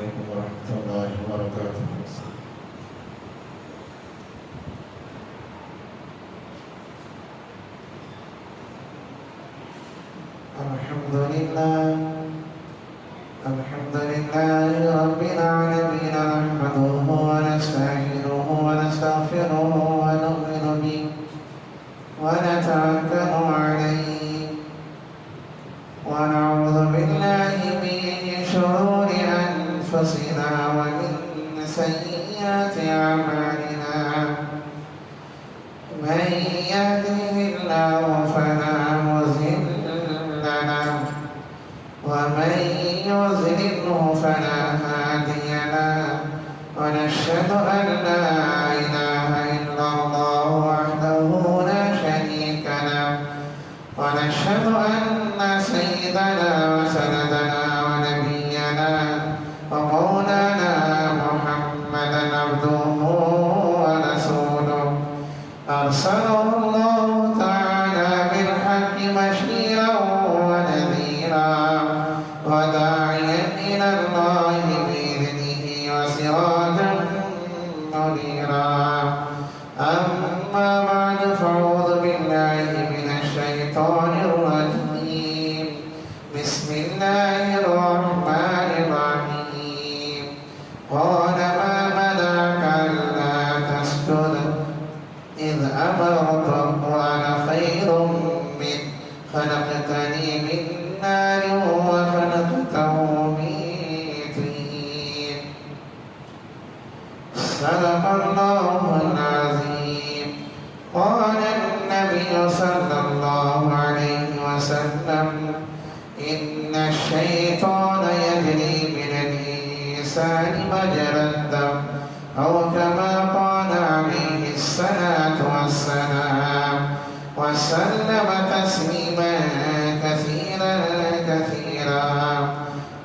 عليكم ورحمة الله وبركاته. الحمد لله رب العالمين، نحمده ونستعينه ونستغفره ونؤمن به ونتوكل عليه ونعوذ بالله من شرور أنفسنا ومن سيئات أعمالنا. من يهده الله فلا مضل له ومن يضلله فلا هادي له، ونشهد أن لا إله إلا الله وحده لا شريك له، ونشهد أن سيدنا وسندنا ونبينا ومولانا محمدا عبده ورسوله، أرسله الله تعالى بالحق بشيرا ونذيرا وداعيا إلى الله بإذنه وسراجا منيرا. أما بعد، فأعوذ بالله من الشيطان الرجيم. بسم الله الرحمن الرحيم. قال ما منعك ألا تسجد إذ أمرتك وأنا خير منه خلقتني من نار وخلقته من طين. صدق الله العظيم. قال النبي صلى الله عليه وسلم: إن الشيطان يجري من الإنسان مجرى الدم، أو كما قال عليه الصلاة والسلام، وسلم تسليما كثيرا كثيرا.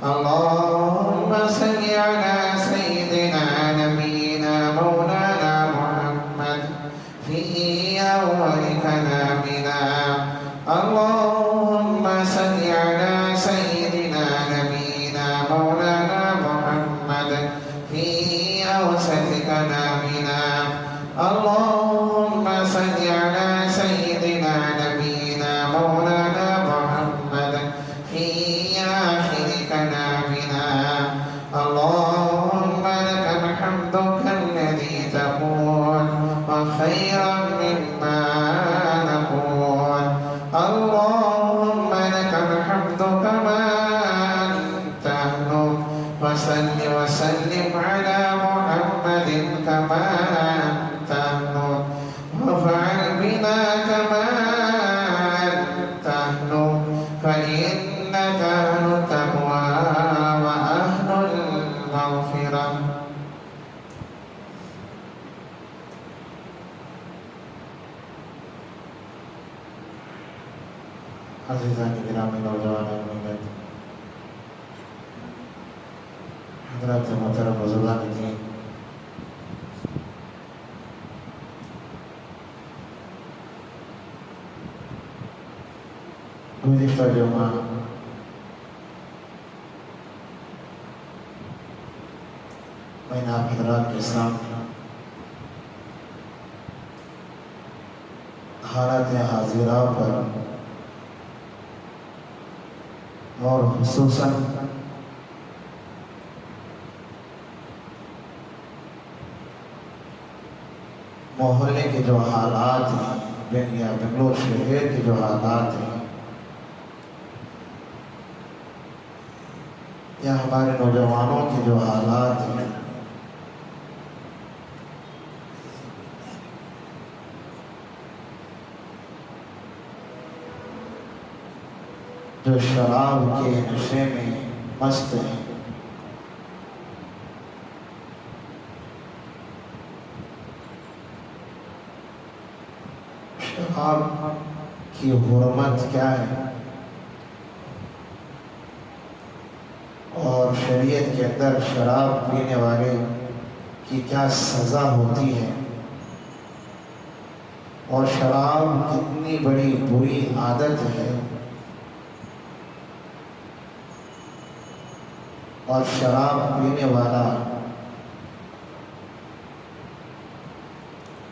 اللهم صل على سيدنا نبينا مولانا محمد في أول كلامنا. اللهم صل على سيدنا نبينا مولانا محمد في أوسط كلامنا. اللهم صل على سيدنا نبينا مولانا محمد في آخر كلامنا. اللهم لك الحمد كالذي تقول وخيرا مما نقول. اللهم لك الحمد كما أنت أهله. وصل وسلم على محمد كما أنت أهله، وافعل بنا كما أنت أهله، فإنك أهل التقوى وأهل المغفرة. عزیزان گرامی، نوجوان ملت، حضرات محترم بزرگان دین، گزشتہ جمعہ میں نے آپ حضرات کے سامنے حالات حاضرہ پر اور خصوصاً محلے کے جو حالات ہیں یا بنگلور شہر کے جو حالات ہیں یا ہمارے نوجوانوں کے جو حالات ہیں، جو شراب کے نشے میں مست ہیں، شراب کی حرمت کیا ہے اور شریعت کے اندر شراب پینے والے کی کیا سزا ہوتی ہے، اور شراب کتنی بڑی بری عادت ہے، اور شراب پینے والا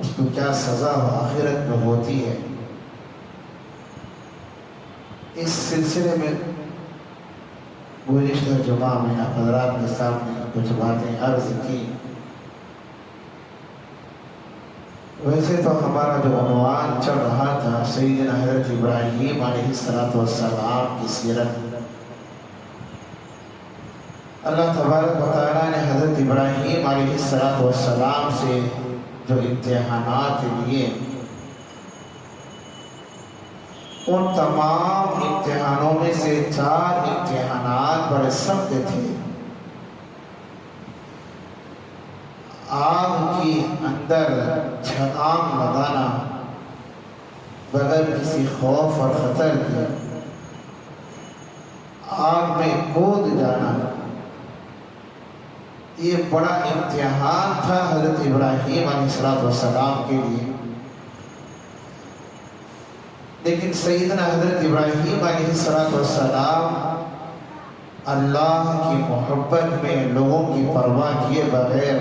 اس کو کیا سزا آخرت میں ہوتی ہے۔ اس سلسلے میں گزشتہ جمعہ میں حضرات کے سامنے کچھ باتیں عرض کی۔ ویسے تو ہمارا جو عنوان چل رہا تھا سیدنا حضرت ابراہیم علیہ السلام کی سیرت، اللہ تبارک و تعالیٰ نے حضرت ابراہیم علیہ السلام سے جو امتحانات لیے، ان تمام امتحانوں میں سے 4 امتحانات بڑے سخت تھے۔ آگ کی اندر چھلانگ لگانا بغیر کسی خوف اور خطر کے، آگ میں کود جانا، یہ بڑا امتحان تھا حضرت ابراہیم علیہ السلام کے لیے۔ لیکن سیدنا حضرت ابراہیم علیہ السلام اللہ کی محبت میں لوگوں کی پرواہ کیے بغیر،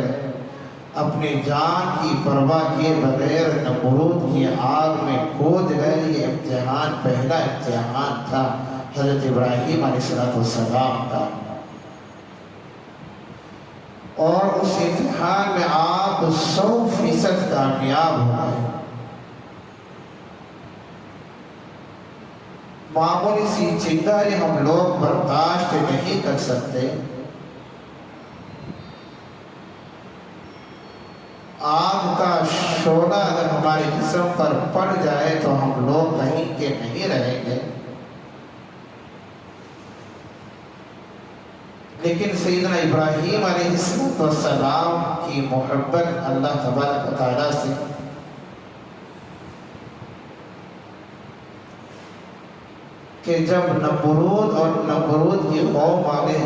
اپنی جان کی پرواہ کیے بغیر نمرود کی آگ میں کود گئے۔ یہ امتحان پہلا امتحان تھا حضرت ابراہیم علیہ السلام کا، اور اس امتحان میں آپ 100% کامیاب ہو گئے۔ معمولی سی چنگاری ہم لوگ برداشت نہیں کر سکتے، آگ کا شعلہ اگر ہمارے جسم پر پڑ جائے تو ہم لوگ کہیں کے نہیں رہیں گے۔ لیکن سیدنا ابراہیم علیہ السلام کی محبت اللہ تبارک و تعالیٰ سے، کہ جب نمرود اور نمرود کی قوم والے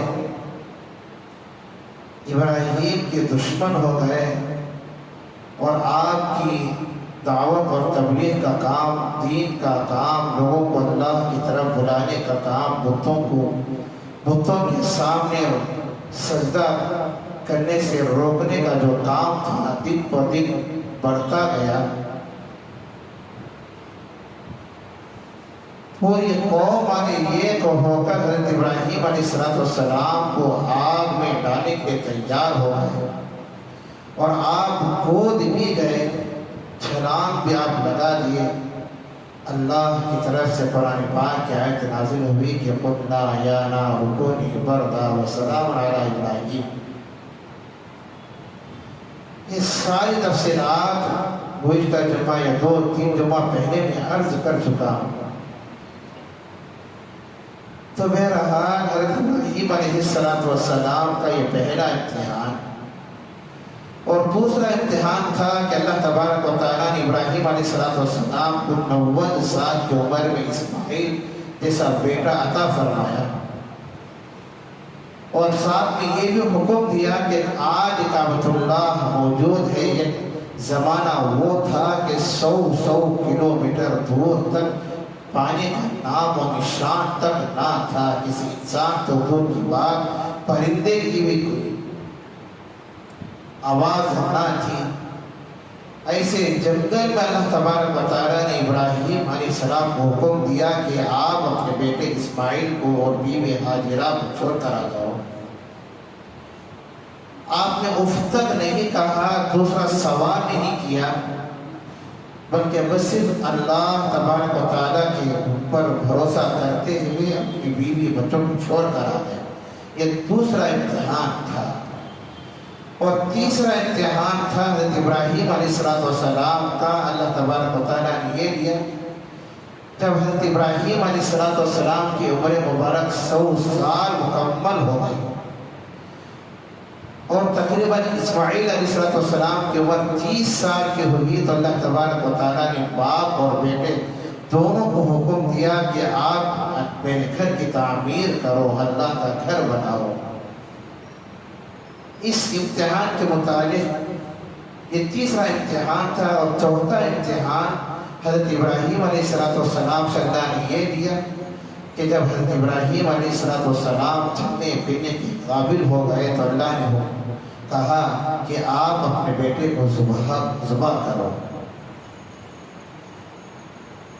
ابراہیم کے دشمن ہو گئے، اور آپ کی دعوت اور تبلیغ کا کام، دین کا کام، لوگوں کو اللہ کی طرف بلانے کا کام، بتوں کے سامنے سجدہ کرنے سے روکنے کا جو کام تھا، دن پر دن بڑھتا گیا۔ پوری قوم والے یہ تو ہو کر حضرت ابراہیم علیہ السلام کو آگ میں ڈالنے کے تیار ہو گئے، اور آپ کود بھی گئے، چھلانگ بھی آپ لگا دیے۔ اللہ کی طرف سے قرآن پاک کی آیت نازل ہوئی کہ قُلْنَا يَا نَارُ كُونِي بَرْدًا وَسَلَامًا عَلَىٰ إِبْرَاهِيمَ۔ یہ ساری تفصیلات گزشتہ جمعہ یا 2-3 جمعہ پہلے میں عرض کر چکا ہوں۔ تو بہرحال حضرت ابراہیم علیہ السلام کا یہ پہلا امتحان، اور دوسرا امتحان تھا کہ اللہ تبارک و تعالیٰ نے ابراہیم علیہ السلام کو 90 سال کی عمر میں اسماعیل جیسا بیٹا عطا فرمایا، اور ساتھ میں یہ بھی حکم دیا کہ آج کعبۃ اللہ موجود ہے۔ یہ زمانہ وہ تھا کہ 100 کلومیٹر دور تک پانی کا نام و نشان تک نہ تھا، کسی انسان تو دور کی بات، پرندے کی بھی کوئی آواز نہ تھی۔ ایسے جنگل میں اللہ تبارک و تعالیٰ نے ابراہیم علیہ السلام کو حکم دیا کہ آپ اپنے بیٹے اسماعیل کو اور بیوی ہاجرہ کو چھوڑ کر آ جاؤ۔ آپ نے اف تک نہیں کہا، دوسرا سوال نہیں کیا، بلکہ بس صرف اللہ تبارک و تعالیٰ کے اوپر بھروسہ کرتے ہوئے اپنی بیوی بچوں کو چھوڑ کر آ گئے۔ یہ دوسرا امتحان تھا۔ اور تیسرا امتحان تھا حضرت ابراہیم علیہ السلام کا، اللہ تبارک و تعالیٰ نے یہ دیا جب حضرت ابراہیم علیہ السلام کی عمر مبارک 100 سال مکمل ہو گئی، اور تقریباً اسماعیل علیہ السلام کی عمر 30 سال کی ہوئی، تو اللہ تبارک و تعالیٰ نے باپ اور بیٹے دونوں کو حکم دیا کہ آپ میرے گھر کی تعمیر کرو، اللہ کا گھر بناؤ۔ اس امتحان کے متعلق یہ تیسرا امتحان تھا، اور چوتھا امتحان حضرت ابراہیم علیہ السلام سے اللہ نے یہ دیا کہ جب حضرت ابراہیم علیہ السلام چلنے پھرنے کے قابل ہو گئے تو اللہ نے کہا کہ آپ اپنے بیٹے کو ذبح کرو۔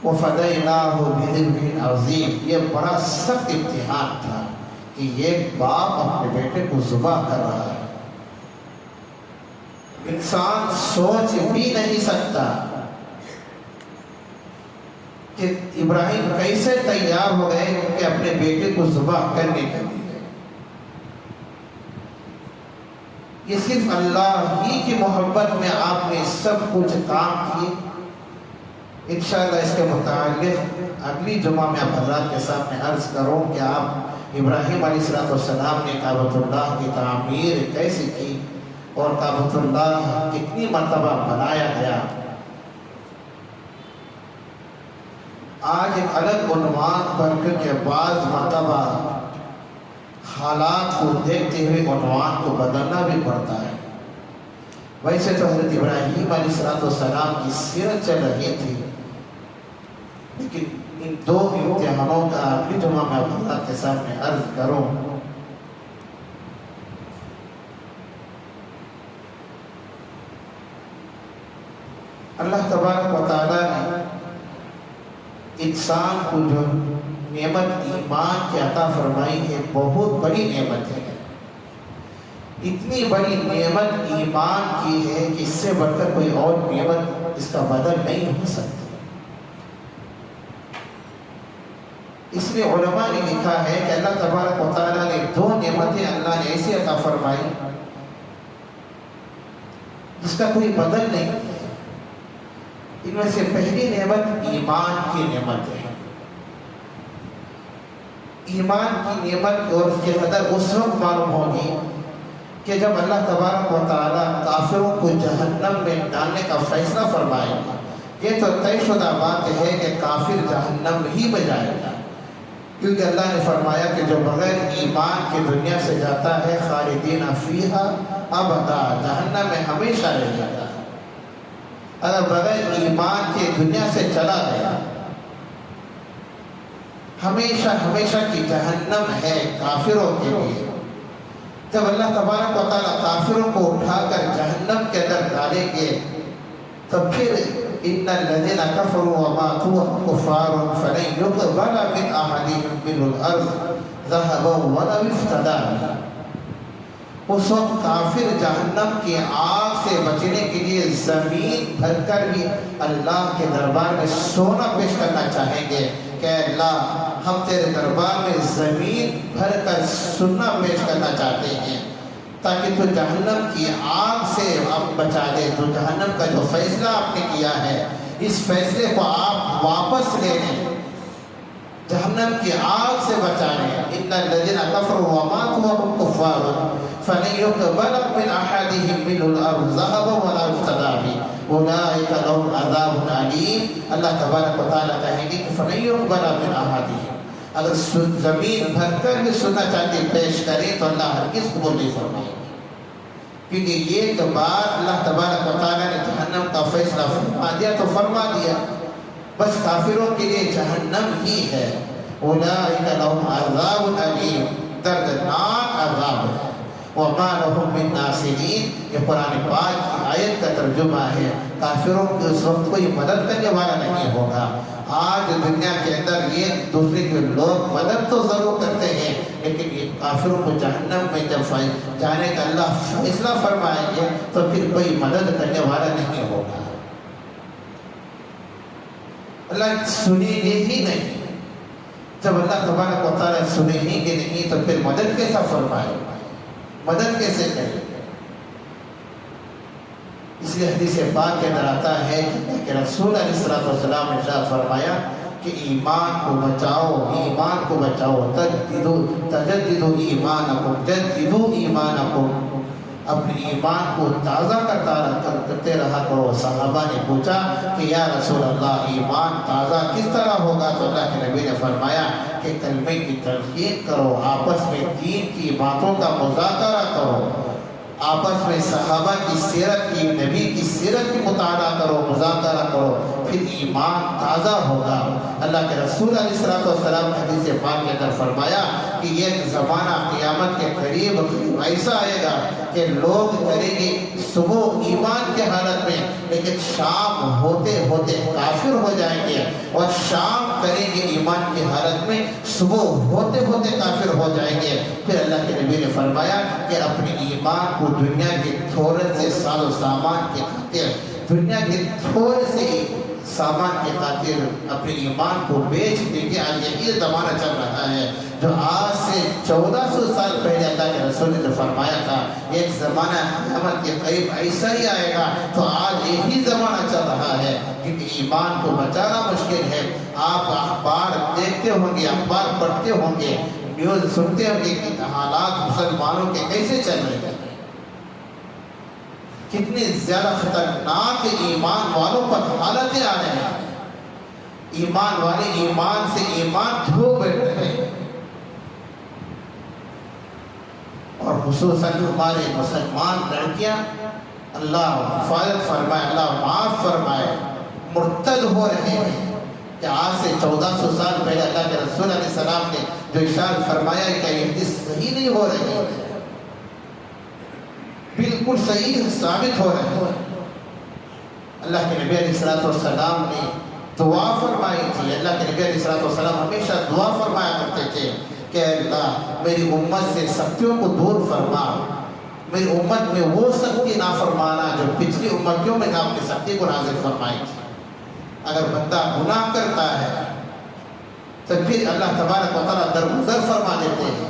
وَفَدَيْنَاهُ بِذِبْحٍ عَظِيمٍ، یہ بڑا سخت امتحان تھا کہ ایک باپ اپنے بیٹے کو ذبح کر رہا ہے۔ انسان سوچ بھی نہیں سکتا کہ ابراہیم کیسے تیار ہو گئے کہ اپنے بیٹے کو ذبح کرنے کے لیے۔ یہ صرف اللہ ہی کی محبت میں آپ نے سب کچھ کام کیے۔ انشاءاللہ اس کے متعلق اگلی جمعہ میں آپ حضرات کے سامنے عرض کروں کہ آپ ابراہیم علیہ السلام نے کعبۃ اللہ کی تعمیر کیسے کی اور کعبۃ اللہ کتنی مرتبہ بنایا گیا۔ آج ایک الگ عنوان پر کہ بعض مرتبہ حالات کو دیکھتے ہوئے عنوان کو بدلنا بھی پڑتا ہے۔ ویسے تو حضرت ابراہیم علیہ السلام کی سیرت چل رہی تھی، لیکن ان دو امتحانوں کا اگلی جمعہ میں حضرات کے سامنے عرض کروں۔ اللہ تبارک و تعالیٰ نے انسان کو جو نعمت ایمان کی عطا فرمائی ہے بہت بڑی نعمت ہے۔ اتنی بڑی نعمت ایمان کی ہے کہ اس سے بڑھ کر کوئی اور نعمت اس کا بدل نہیں ہو سکتی۔ اس لیے علماء نے لکھا ہے کہ اللہ تبارک و تعالیٰ نے دو نعمتیں اللہ نے ایسی عطا فرمائی جس کا کوئی بدل نہیں ہے۔ ان میں سے پہلی نعمت ایمان کی نعمت ہے۔ ایمان کی نعمت اور اس کی قدر اس وقت معلوم ہوگی کہ جب اللہ تبارک و تعالیٰ کافروں کو جہنم میں ڈالنے کا فیصلہ فرمائے گا۔ یہ تو طے شدہ بات ہے کہ کافر جہنم ہی میں جائے گا، کیونکہ اللہ نے فرمایا کہ جو بغیر ایمان کی دنیا سے جاتا ہے خالدین فیہا ابدا، جہنم میں ہمیشہ رہ جاتا ہے۔ اگر بغیر ایمان کے دنیا سے چلا گیا ہمیشہ ہمیشہ کی جہنم ہے کافروں کے لیے۔ جب اللہ تبارک و تعالیٰ کافروں کو اٹھا کر جہنم کے اندر ڈالیں گے تو پھر ان الذین کفروا وماتوا وهم کفار فلن یقبل من احدهم ملء الارض ذهبا ولو افتدی به۔ اس وقت کافر جہنم کی آگ سے بچنے کے لیے زمین بھر کر بھی اللہ کے دربار میں سونا پیش کرنا چاہیں گے کہ اللہ ہم تیرے دربار میں زمین بھر کر سونا پیش کرنا چاہتے ہیں تاکہ تو جہنم کی آگ سے آپ بچا دے۔ تو جہنم کا جو فیصلہ آپ نے کیا ہے اس فیصلے کو آپ واپس لے لیں، جہنم کی آگ سے بچانے۔ ان الذین کفروا وماتوا وهم کفار فلن یقبل من احدهم ملء الارض ذهبا ولا افتدی به اولئک لهم عذاب علیم۔ اللہ تبارک و تعالیٰ کہیں گے کہ فلن یقبل من احدهم، اگر زمین بھر کر بھی سونا چاندی پیش کرے تو اللہ ہرگز قبول نہیں فرمائے گا، کیونکہ یہ تو بات اللہ تبارک و تعالیٰ نے جہنم کا فیصلہ فرما دیا تو فرما دیا، بس کافروں کے لیے جہنم ہی ہے۔ اولئک لهم عذاب علیم، دردناک عذاب ہے۔ وما لهم من ناصرین، یہ قرآن پاک کی آیت کا ترجمہ ہے۔ کافروں کے اس وقت کوئی مدد کرنے والا نہیں ہوگا۔ آج دنیا کے اندر یہ دوسرے کے لوگ مدد تو ضرور کرتے ہیں، لیکن یہ کافروں کو جہنم میں جب جانے کا اللہ فیصلہ فرمائیں گے تو پھر کوئی مدد کرنے والا نہیں ہوگا۔ اللہ سنیں گے ہی نہیں۔ جب اللہ تبارک و تعالیٰ سنیں گے نہیں تو پھر مدد کیسا فرمائے، مدد کیسے کرے؟ اس لیے حدیث پاک کے اندر آتا ہے کہ رسول علیہ السلام نے ارشاد فرمایا کہ ایمان کو بچاؤ، ایمان کو بچاؤ، تجددوا ایمانکم، جددوا ایمانکم، اپنے ایمان کو تازہ کرتے رہا کرو۔ صحابہ نے پوچھا کہ یا رسول اللہ ایمان تازہ کس طرح ہوگا؟ تو اللہ کے نبی نے فرمایا کہ کلمے کی تلقین کرو، آپس میں دین کی باتوں کا مذاکرہ کرو، آپس میں صحابہ کی سیرت کی، نبی کی سیرت کی مطالعہ کرو، مذاکرہ کرو، پھر ایمان تازہ ہوگا۔ اللہ کے رسول علیہ السلام نے حدیث پاک کے اندر فرمایا کہ یہ زمانہ قیامت کے قریب ایسا آئے گا کہ لوگ کریں گے صبح ایمان کے حالت میں، لیکن شام ہوتے ہوتے کافر ہو جائیں گے، اور شام کریں گے ایمان کی حالت میں، صبح ہوتے ہوتے کافر ہو جائیں گے۔ پھر اللہ کے نبی نے فرمایا کہ اپنے ایمان کو دنیا کے تھوڑے سے ساز و سامان کے خاطر، دنیا کے تھوڑے سے سامان کے خاطر اپنے ایمان کو بیچ دیں گے۔ آج یہی زمانہ چل رہا ہے جو آج سے 1400 سال پہلے اللہ کے رسول نے فرمایا تھا، ایک زمانہ قیامت کے قریب ایسا ہی آئے گا۔ تو آج یہی زمانہ چل رہا ہے، کیونکہ ایمان کو بچانا مشکل ہے۔ آپ اخبار دیکھتے ہوں گے، اخبار پڑھتے ہوں گے، نیوز سنتے ہوں گے کہ حالات مسلمانوں کے کیسے چل رہے ہیں، کتنی زیادہ خطرناک ایمان والوں پر حالتیں آ رہے ہیں۔ ایمان والے ایمان سے ایمان دھو بیٹھ رہے ہیں، اور خصوصاً ہمارے مسلمان لڑکیاں، اللہ حفاظت فرمائے، اللہ معاف فرمائے، مرتد ہو رہے ہیں۔ کہ آج سے 1400 سال پہلے اللہ کے رسول علیہ السلام نے جو ارشاد فرمایا کہ یہ حدیث صحیح نہیں ہو رہی ہے، بالکل صحیح ثابت ہو رہے ہیں۔ اللہ کے نبی علیہ السلام نے دعا فرمائی تھی، اللہ کے نبی علیہ السلام ہمیشہ دعا فرمایا کرتے تھے کہ اللہ میری امت سے سختیوں کو دور فرما، میری امت میں وہ سختی نہ فرمانا جو پچھلی امتوں میں آپ نے سختی کو نازل فرمائی تھی۔ اگر بندہ گناہ کرتا ہے تو پھر اللہ تبارک و تعالیٰ درگزر فرما دیتے ہیں۔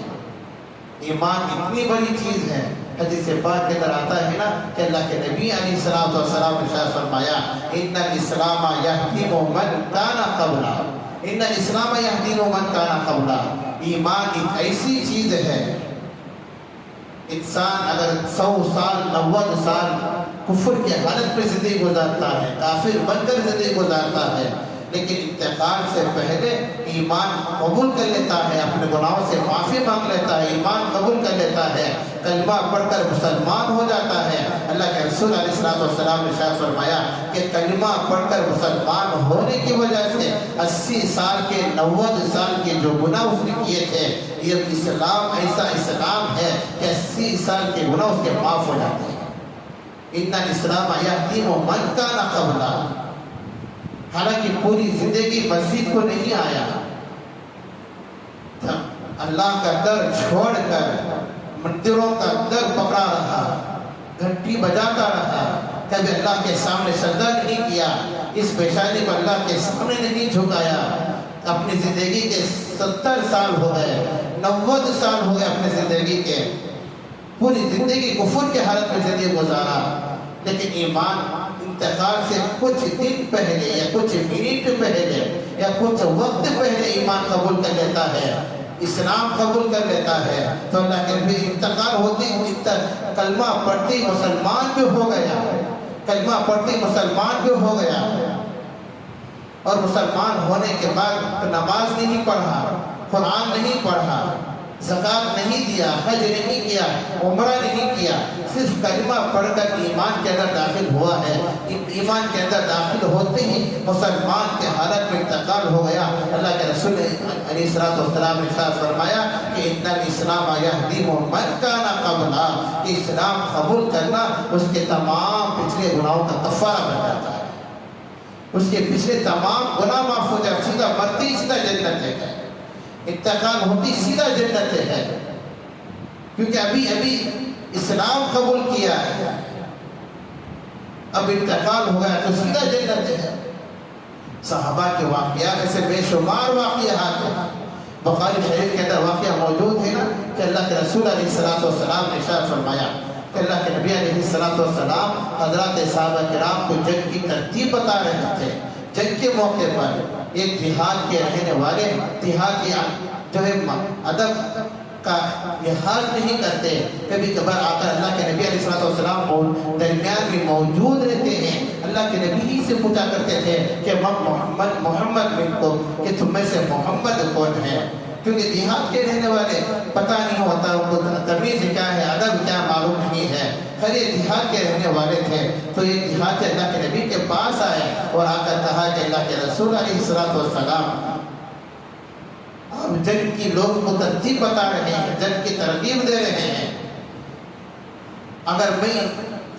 ایمان اتنی بڑی چیز ہے، حدیث پاک کے اندر آتا ہے نا کہ اللہ کے نبی علیہ السلام نے ارشاد فرمایا ان الاسلام یہدم من کان قبلا، ان الاسلام یہدم من کان قبلا۔ ایمان ایک ایسی چیز ہے، انسان اگر 100 سال 90 سال کفر کی حالت میں زندگی گزارتا ہے، کافر بن کر زندگی گزارتا ہے، لیکن انتقال سے پہلے ایمان قبول کر لیتا ہے، اپنے گناہوں سے معافی مانگ لیتا ہے، ایمان قبول کر لیتا ہے، کلمہ پڑھ کر مسلمان ہو جاتا ہے۔ اللہ کے رسول علیہ السلام نے ارشاد فرمایا کہ کلمہ پڑھ کر مسلمان ہونے کی وجہ سے 80 سال کے 90 سال کے جو گناہ اس نے کیے تھے، یہ اسلام ایسا اسلام ہے کہ 80 سال کے گناہ اس کے معاف ہو جاتے ہیں۔ ان الاسلام یہدم من کان قبلا۔ حالانکہ پوری زندگی مسجد کو نہیں آیا، اللہ کا در چھوڑ کر مندروں کا در پکڑا رہا، گھنٹی بجاتا رہا، کبھی اللہ کے سامنے سجدہ نہیں کیا، اس پیشانی کو اللہ کے سامنے نہیں جھکایا۔ اپنی زندگی کے 70 سال ہو گئے، 90 سال ہو گئے اپنی زندگی کے، پوری زندگی کفر کے حالت میں زندگی گزارا، لیکن ایمان انتقال سے کچھ دن پہلے یا کچھ منٹ پہلے یا کچھ وقت پہلے ایمان قبول کر لیتا ہے، اسلام قبول کر لیتا ہے، تو اللہ کے نبی انتقال ہوتی کلمہ پڑھتی مسلمان بھی ہو گیا، کلمہ پڑھتی مسلمان بھی ہو گیا، اور مسلمان ہونے کے بعد نماز نہیں پڑھا، قرآن نہیں پڑھا، زکوٰۃ نہیں دیا، حج نہیں کیا، عمرہ نہیں کیا، صرف کلمہ پڑھ کر ایمان کے اندر داخل ہوا ہے۔ ایمان کے اندر داخل ہوتے ہی مسلمان کے حالت میں انتقال ہو گیا۔ اللہ کے رسول علیہ السلام نے ارشاد فرمایا کہ ان الاسلام یہدم من کان قبلا، کہ اسلام قبول کرنا اس کے تمام پچھلے گناہوں کا کفارہ بن جاتا ہے، اس کے پچھلے تمام گناہ معاف ہو جائے، سیدھا مرتی سیدھا جنت ہے، انتقال ہوتی سیدھا جنت ہے، کیونکہ ابھی اسلام قبول کیا ہے، اب انتقال ہو گیا تو سیدھا جنت ہے۔ صحابہ کے واقعات ایسے بے شمار واقعات ہیں، بخاری شریف کے اندر واقعہ موجود ہے نا کہ اللہ کے رسول علیہ السلام نے ارشاد فرمایا کہ اللہ کے نبی علیہ السلام حضرات صحابہ کرام کو جنگ کی ترتیب بتا رہے تھے۔ جنگ کے موقع پر ایک دیہات کے رہنے والے دیہات جو ہے ادب کا لحاظ نہیں کرتے، کبھی کبھار آ کر اللہ کے نبی علیہ السلام درمیان میں موجود رہتے ہیں، اللہ کے نبی ہی سے پوچھا کرتے تھے کہ محمد منکم، کہ تم میں سے محمد کون ہے؟ کیونکہ دیہات کے رہنے والے پتہ نہیں ہوتا ان کو تمیز کیا ہے، ادب کیا معلوم نہیں ہے. خیر یہ دیہات کے رہنے والے تھے تو یہ دیہات سے اللہ کے نبی کے پاس آئے اور آ کر کہا کہ اللہ کے رسول علیہ السلام آپ جنگ کی لوگوں کو ترتیب بتا رہے ہیں، جنگ کی ترغیب دے رہے ہیں. اگر میں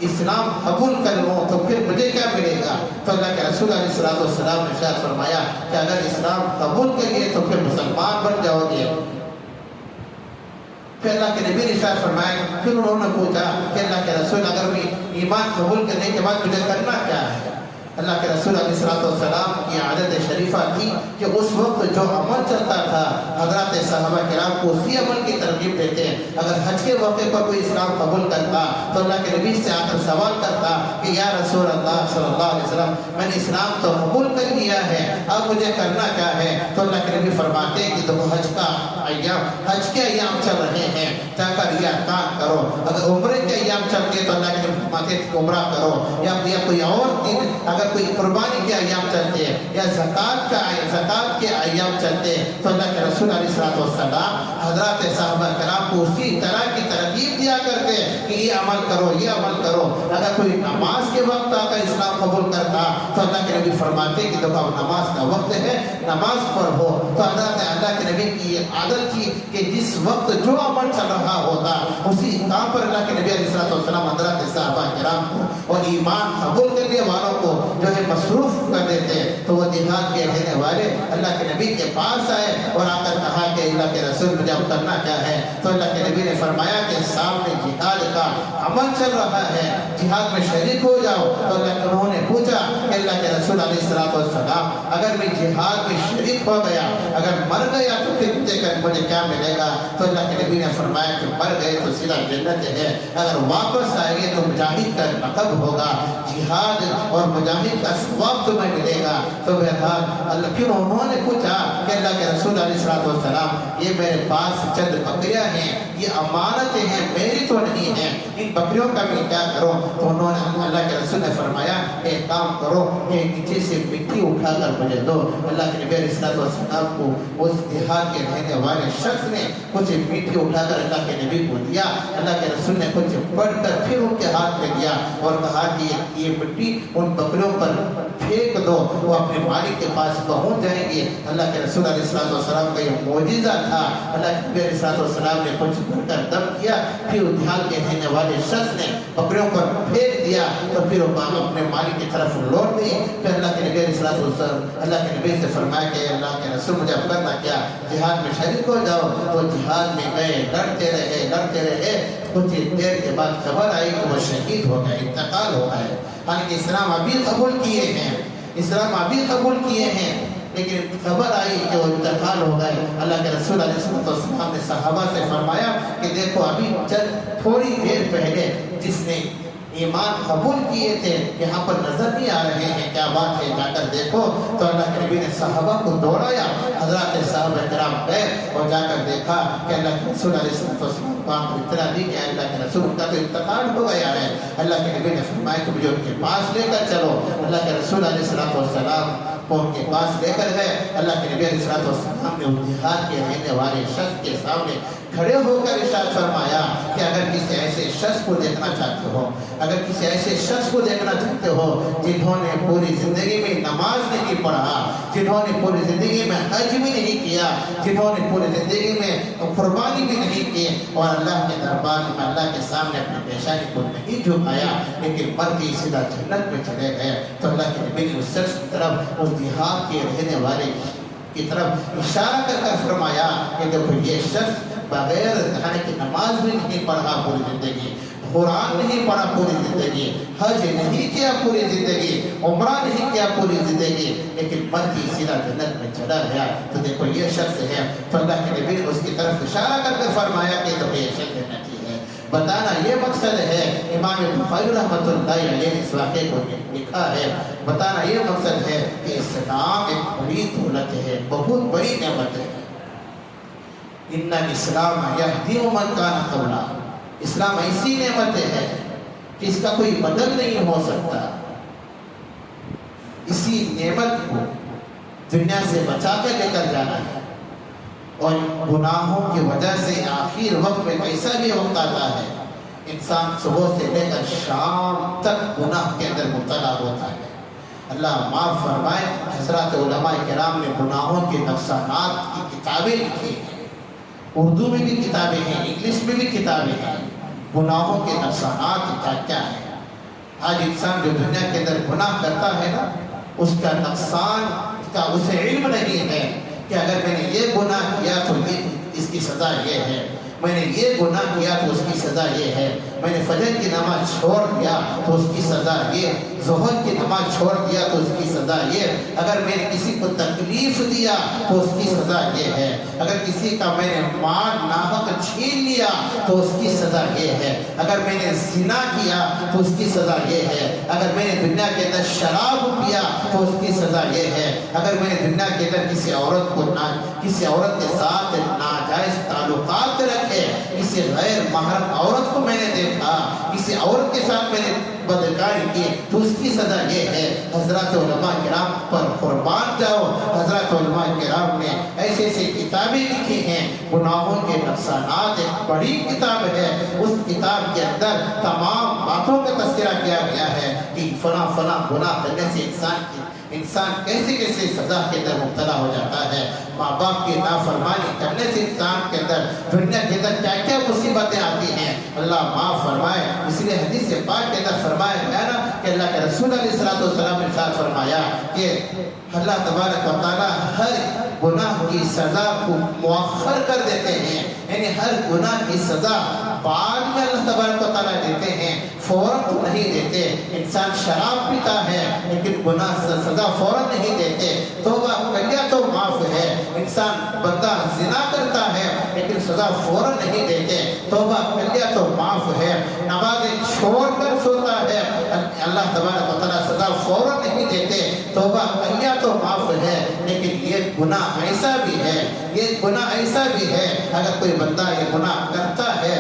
اسلام قبول کر لوں تو پھر مجھے کیا ملے گا؟ تو اللہ کے رسول علیہ السلام نے ارشاد فرمایا کہ اگر اسلام قبول کریے تو پھر مسلمان بن جاؤ گے. پھر اللہ کے نبی نے ارشاد فرمایا، پھر انہوں نے پوچھا کہ اللہ کے رسول اگر میں ایمان قبول کرنے کے بعد مجھے کرنا کیا ہے؟ اللہ کے رسول علیہ السلام کی عادت شریفہ تھی کہ اس وقت جو عمل چلتا تھا حضرات صحابہ کرام کو اسی عمل کی ترغیب دیتے. اگر حج کے موقع پر کوئی اسلام قبول کرتا تو اللہ کے نبی سے آ کر سوال کرتا کہ یا رسول اللہ صلی اللہ علیہ وسلم میں نے اسلام تو قبول کر لیا ہے، اب مجھے کرنا کیا ہے؟ تو اللہ کے نبی فرماتے ہیں کہ دیکھو حج کے ایام چل رہے ہیں، جا کر یہ کام کرو. اگر عمرے کے ایام چلتے تو اللہ کے نبی فرماتے ہیں کہ عمرہ کرو، یا کوئی اور دن اگر کوئی قربانی کے ایام چلتے ہیں یا زکات کے ایام چلتے تو اللہ کے رسول علیہ السلام حضرات صحابہ کرام کو اسی طرح کی ترغیب دیا کرتے کہ یہ عمل کرو، یہ عمل کرو. اگر کوئی نماز کے وقت آ کر اسلام قبول کرتا تو اللہ کے نبی فرماتے کہ دیکھو نماز کا وقت ہے، نماز پڑھو. تو اللہ کے نبی کی یہ عادت تھی کہ جس وقت جو عمل چل رہا ہوتا اسی کام پر اللہ کے نبی علیہ السلام حضرات صحابہ کرام کو اور ایمان قبول کرنے والوں کو جو ہے مصروف کر دیتے. تو وہ دیہات کے رہنے والے اللہ کے نبی کے پاس آئے اور آ کر کہا کہ اللہ کے رسول مجھے اب کرنا کیا ہے؟ تو اللہ کے نبی نے فرمایا کہ سامنے جہاد کا عمل چل رہا ہے، جہاد میں شریک ہو جاؤ. تو انہوں نے پوچھا کہ اللہ کے رسول علیہ السلام اگر میں جہاد میں شریک ہو گیا، اگر مر گیا تو پھر مجھے کیا ملے گا؟ تو اللہ کے نبی نے فرمایا کہ مر گئے تو سیدھا جنت ہے، اگر واپس آئے گے تو مجاہد کا لقب ہوگا، جہاد اور مجاہد کا ثواب تمہیں ملے گا. تو بہرحال پھر انہوں نے پوچھا کہ اللہ کے رسول علیہ السلام یہ میرے پاس چند بکریاں ہیں، یہ امانتیں ہیں، میری تو نہیں ہیں، ان بکریوں کا میں کیا کروں؟ تو انہوں نے اللہ کے رسول نے فرمایا ایک کام کرو کہ نیچے سے مٹی اٹھا کر مجھے دو. اللہ کے نبی علیہ السلام کو اس دیہات کے رہنے والے شخص نے کچھ مٹی اٹھا کر اللہ کے نبی کو دیا. اللہ کے رسول نے کچھ پڑھ کر پھر ان کے ہاتھ میں دیا اور کہا کہ یہ مٹی ان بکریوں پر پھینک دو، وہ اپنے مالک کے پاس پہنچ جائیں گے. اللہ کے رسول علیہ السلام کا یہ معجزہ تھا. اللہ کے نبی علیہ السلام نے کچھ پڑھ کر دم کیا، پھر دیہات کے رہنے والے شخص نے بکریوں پر پھینک دیا تو پھر وہ اپنے مالک کی طرف لوٹ گئی. پھر اللہ کے نبی علیہ السلام اللہ کے نبی سے فرمایا کہ اللہ کے رسول مجھے اب کرنا کیا؟ جہاد میں شریک ہو جاؤ. تو جہاد میں گئے، لڑتے رہے. کچھ دیر کے بعد خبر آئی کہ وہ شہید ہو گئے، انتقال ہو گئے. حالانکہ اسلام ابھی قبول کیے ہیں لیکن خبر آئی کہ وہ انتقال ہو گئے. اللہ کے رسول علیہ السلام نے صحابہ سے فرمایا کہ دیکھو ابھی تھوڑی دیر پہلے جس نے ایمان قبول کیے تھے یہاں پر نظر نہیں آ رہے ہیں، کیا بات ہے؟ جا کر دیکھو. تو اللہ کے نبی نے صحابہ کو دوڑایا، حضرات صحابہ کرام گئے اور جا کر دیکھا کہ اللہ کے رسول علیہ السلام کو اطلاع دی کہ اللہ کے رسول کا تو انتقال ہو گیا ہے. اللہ کے نبی نے فرمایا کہ مجھے ان کے پاس لے کر چلو. اللہ کے رسول علیہ السلام کو ان کے پاس لے کر گئے. اللہ کے نبی علیہ السلام نے دیہات کے رہنے والے شخص کے سامنے کھڑے ہو کر ارشاد فرمایا کہ اگر کسی ایسے شخص کو دیکھنا چاہتے ہو، اگر کسی ایسے شخص کو دیکھنا چاہتے ہو جنہوں نے پوری زندگی میں نماز نہیں پڑھا، جنہوں نے پوری زندگی میں حج بھی نہیں کیا، جنہوں نے پوری زندگی میں قربانی بھی نہیں کی اور اللہ کے دربار میں اللہ کے سامنے اپنی پیشانی کو نہیں جھکایا لیکن مر کے سیدھا جنت میں چلے گئے، تو اللہ کے نبی نے اس شخص کی طرف، اس دیہات کے رہنے والے کی طرف اشارہ کر فرمایا کہ دیکھو یہ شخص بغیر کی نماز بھی نہیں پڑھا پوری زندگی، قرآن نہیں پڑھا پوری زندگی، حج نہیں کیا پوری زندگی، عمرہ نہیں کیا پوری زندگی، لیکن مر کے سیدھا جنت میں چلا گیا. تو دیکھو یہ شخص ہے. تو اللہ کے نبی نے اس کی طرف اشارہ کر فرمایا کہ دیکھو یہ شخص جنتی ہے. بتانا یہ مقصد ہے. امام بخاری رحمۃ اللہ علیہ نے اس واقعے کو لکھا ہے. بتانا یہ مقصد ہے کہ اسلام ایک بڑی دولت ہے، بہت بڑی نعمت ہے. ان الاسلام یہدی من کان قبلہ، اسلام ایسی نعمت ہے کہ اس کا کوئی بدل نہیں ہو سکتا. اسی نعمت کو دنیا سے بچا کے لے کر جانا ہے. اور گناہوں کی وجہ سے آخر وقت میں ایسا بھی وقت آتا ہے انسان صبح سے لے کر شام تک گناہ کے اندر مبتلا ہوتا ہے۔ اللہ معاف فرمائے۔ حضرات علماء کرام نے گناہوں کے نقصانات کی کتابیں لکھی ہیں، اردو میں بھی کتابیں ہیں، انگلش میں بھی کتابیں ہیں۔ گناہوں کے نقصانات کیا کیا ہیں؟ آج انسان جو دنیا کے اندر گناہ کرتا ہے نا، اس کا نقصان کا اسے علم نہیں ہے کہ اگر میں نے یہ گناہ کیا تو اس کی سزا یہ ہے، میں نے یہ گناہ کیا تو اس کی سزا یہ ہے، میں نے فجر کی نماز چھوڑ دیا تو اس کی سزا یہ، ظہر کی نماز چھوڑ دیا تو اس کی سزا یہ، اگر میں نے کسی کو تکلیف دیا تو اس کی سزا یہ ہے، اگر کسی کا میں نے مال ناحق چھین لیا تو اس کی سزا یہ ہے، اگر میں نے زنا کیا تو اس کی سزا یہ ہے، اگر میں نے دنیا کے اندر شراب پیا تو اس کی سزا یہ ہے، اگر میں نے دنیا کے اندر کسی عورت کے ساتھ ناجائز تعلقات رکھے، کسی غیر محرم عورت کو میں نے دیکھا، کسی عورت کے ساتھ میں نے بدکاری کی تو اس کی سزا یہ ہے۔ حضرات علماء کرام پر قربان جاؤ، حضرات علماء کرام نے ایسے ایسے کتابیں لکھی ہیں۔ گناہوں کے نقصانات ایک بڑی کتاب ہے، اس کتاب کے اندر تمام باتوں کا تذکرہ کیا گیا ہے کہ فلاں فلاں گناہ کرنے سے انسان کیسے کیسے سزا کے اندر مبتلا ہو جاتا ہے، ماں باپ کی نافرمانی کرنے سے انسان کے اندر دنیا کے اندر کیا کیا مصیبتیں آتی ہیں، اللہ معاف فرمائے۔ اس لیے حدیث پاک کے اندر فرمایا گیا نا کہ اللہ کے رسول علیہ السلام نے ارشاد فرمایا کہ اللہ تبارک و تعالیٰ ہر گناہ کی سزا کو مؤخر کر دیتے ہیں، یعنی ہر گناہ کی سزا بعد میں اللہ تبارک و تعالیٰ دیتے ہیں، فوراً تو نہیں دیتے۔ انسان شراب پیتا ہے لیکن گناہ سزا فوراً نہیں دیتے، توبہ کر لیا تو معاف ہے۔ انسان بندہ زنا کرتا ہے لیکن سزا فوراً نہیں دیتے، توبہ کر لیا تو معاف ہے۔ نمازیں چھوڑ کر سوتا ہے، اللہ تبارک و تعالیٰ سزا فوراً نہیں دیتے، توبہ کر لیا تو معاف ہے۔ لیکن یہ گناہ ایسا بھی ہے، یہ گناہ ایسا بھی ہے، اگر کوئی بندہ یہ گناہ کرتا ہے،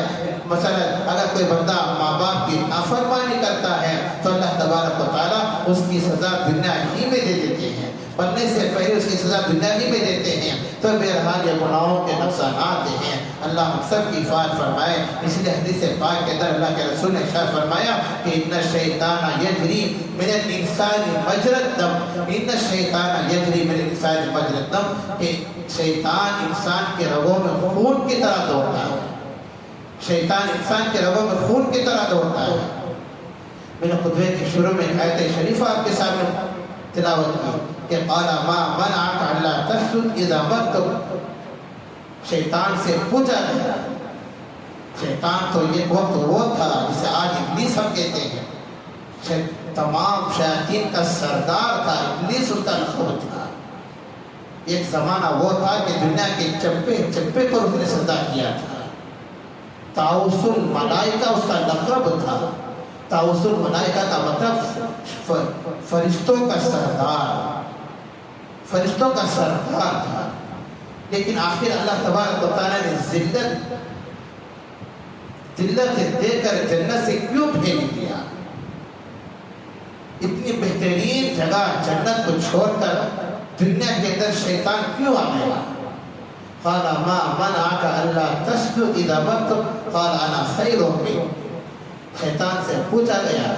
مثلا اگر کوئی بندہ ماں باپ کی نافرمانی کرتا ہے تو اللہ تبارک و تعالیٰ اس کی سزا دنیا ہی میں دے دیتے ہیں، بننے سے پہلے اس کی سزا دنیا ہی میں دیتے ہیں۔ تو بہرحال یہ گناہوں کے نقصانات ہیں، اللہ ہم سب کی حفاظت فرمائے۔ اس لیے حدیث پاک کے اندر اللہ کے رسول نے ارشاد فرمایا کہ ان الشیطان یجری من الانسان مجرى الدم، ان الشیطان یجری من الانسان مجرى الدم، کہ شیطان انسان کے رگوں میں خون کی طرح دوڑتا ہے، شیطان انسان کے رگوں میں خون کی طرح دوڑتا ہے۔ میں نے خطبے کے شروع میں آیت شریفہ آپ کے سامنے تلاوت کی کہ قال ما منعك الا تسجد اذا مرت، شیطان سے پوچھا گیا، شیطان تو یہ وقت وہ تھا جسے آج ابلیس ہم کہتے ہیں، تمام شیاطین کا سردار تھا ابلیس، اس کا لقب تھا۔ ایک زمانہ وہ تھا کہ دنیا کے چپے چپے پر اس نے سجدہ کیا تھا، طاؤس الملائکہ اس کا لقب تھا۔ طاؤس الملائکہ کا مطلب فرشتوں کا سردار، فرشتوں کا سردار تھا۔ لیکن آخر اللہ تبارک و تعالیٰ نے ذلت دے کر جنت سے کیوں بھیج دیا؟ اتنی بہترین جگہ جنت کو چھوڑ کر دنیا کے اندر شیطان کیوں آ گیا؟ قال ما منعك الا تسجد اذا مرت قال انا خير منك، شیطان سے پوچھا گیا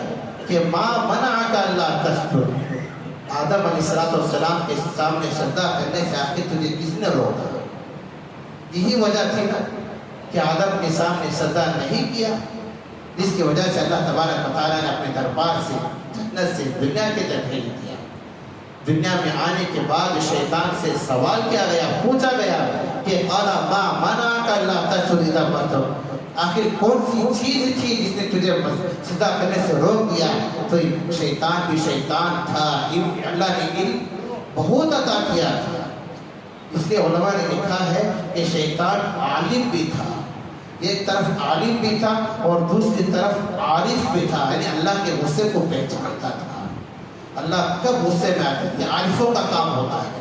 کہ ما منعك الا تسجد، آدم علیہ السلام کے سامنے سجدہ کرنے سے آخر تجھے کس نے روکا؟ یہی وجہ تھی نا کہ آدم کے سامنے سجدہ نہیں کیا، جس کی وجہ سے اللہ تبارک و تعالیٰ نے اپنے دربار سے جنت سے دنیا کے اندر بھیج دیا۔ دنیا میں آنے کے بعد شیطان سے سوال کیا گیا، پوچھا گیا کہ قال ما منعك الا تسجد اذا مرت، آخر کون سی چیز تھی جس نے تجھے سجدہ کرنے سے روک دیا؟ تو شیطان بھی شیطان تھا، اللہ نے علم بہت عطا کیا تھا، اس لیے علماء نے لکھا ہے کہ شیطان عالم بھی تھا، ایک طرف عالم بھی تھا اور دوسری طرف عارف بھی تھا، یعنی اللہ کے غصے کو پہچانتا تھا۔ اللہ کب غصے میں آتے ہیں؟ عارفوں کا کام ہوتا ہے،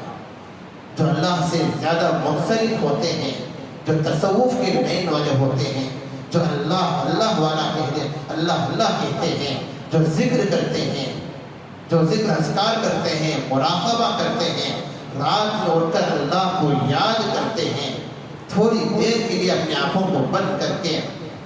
جو اللہ سے زیادہ منسلک ہوتے ہیں، جو تصوف کے مین والے ہوتے ہیں، جو اللہ اللہ والا کہتے ہیں، اللہ اللہ کہتے ہیں، جو ذکر کرتے ہیں، جو ذکر اذکار کرتے ہیں، مراقبہ کرتے ہیں، رات میں اٹھ کر اللہ کو یاد کرتے ہیں، تھوڑی دیر کے لیے اپنی آنکھوں کو بند کر کے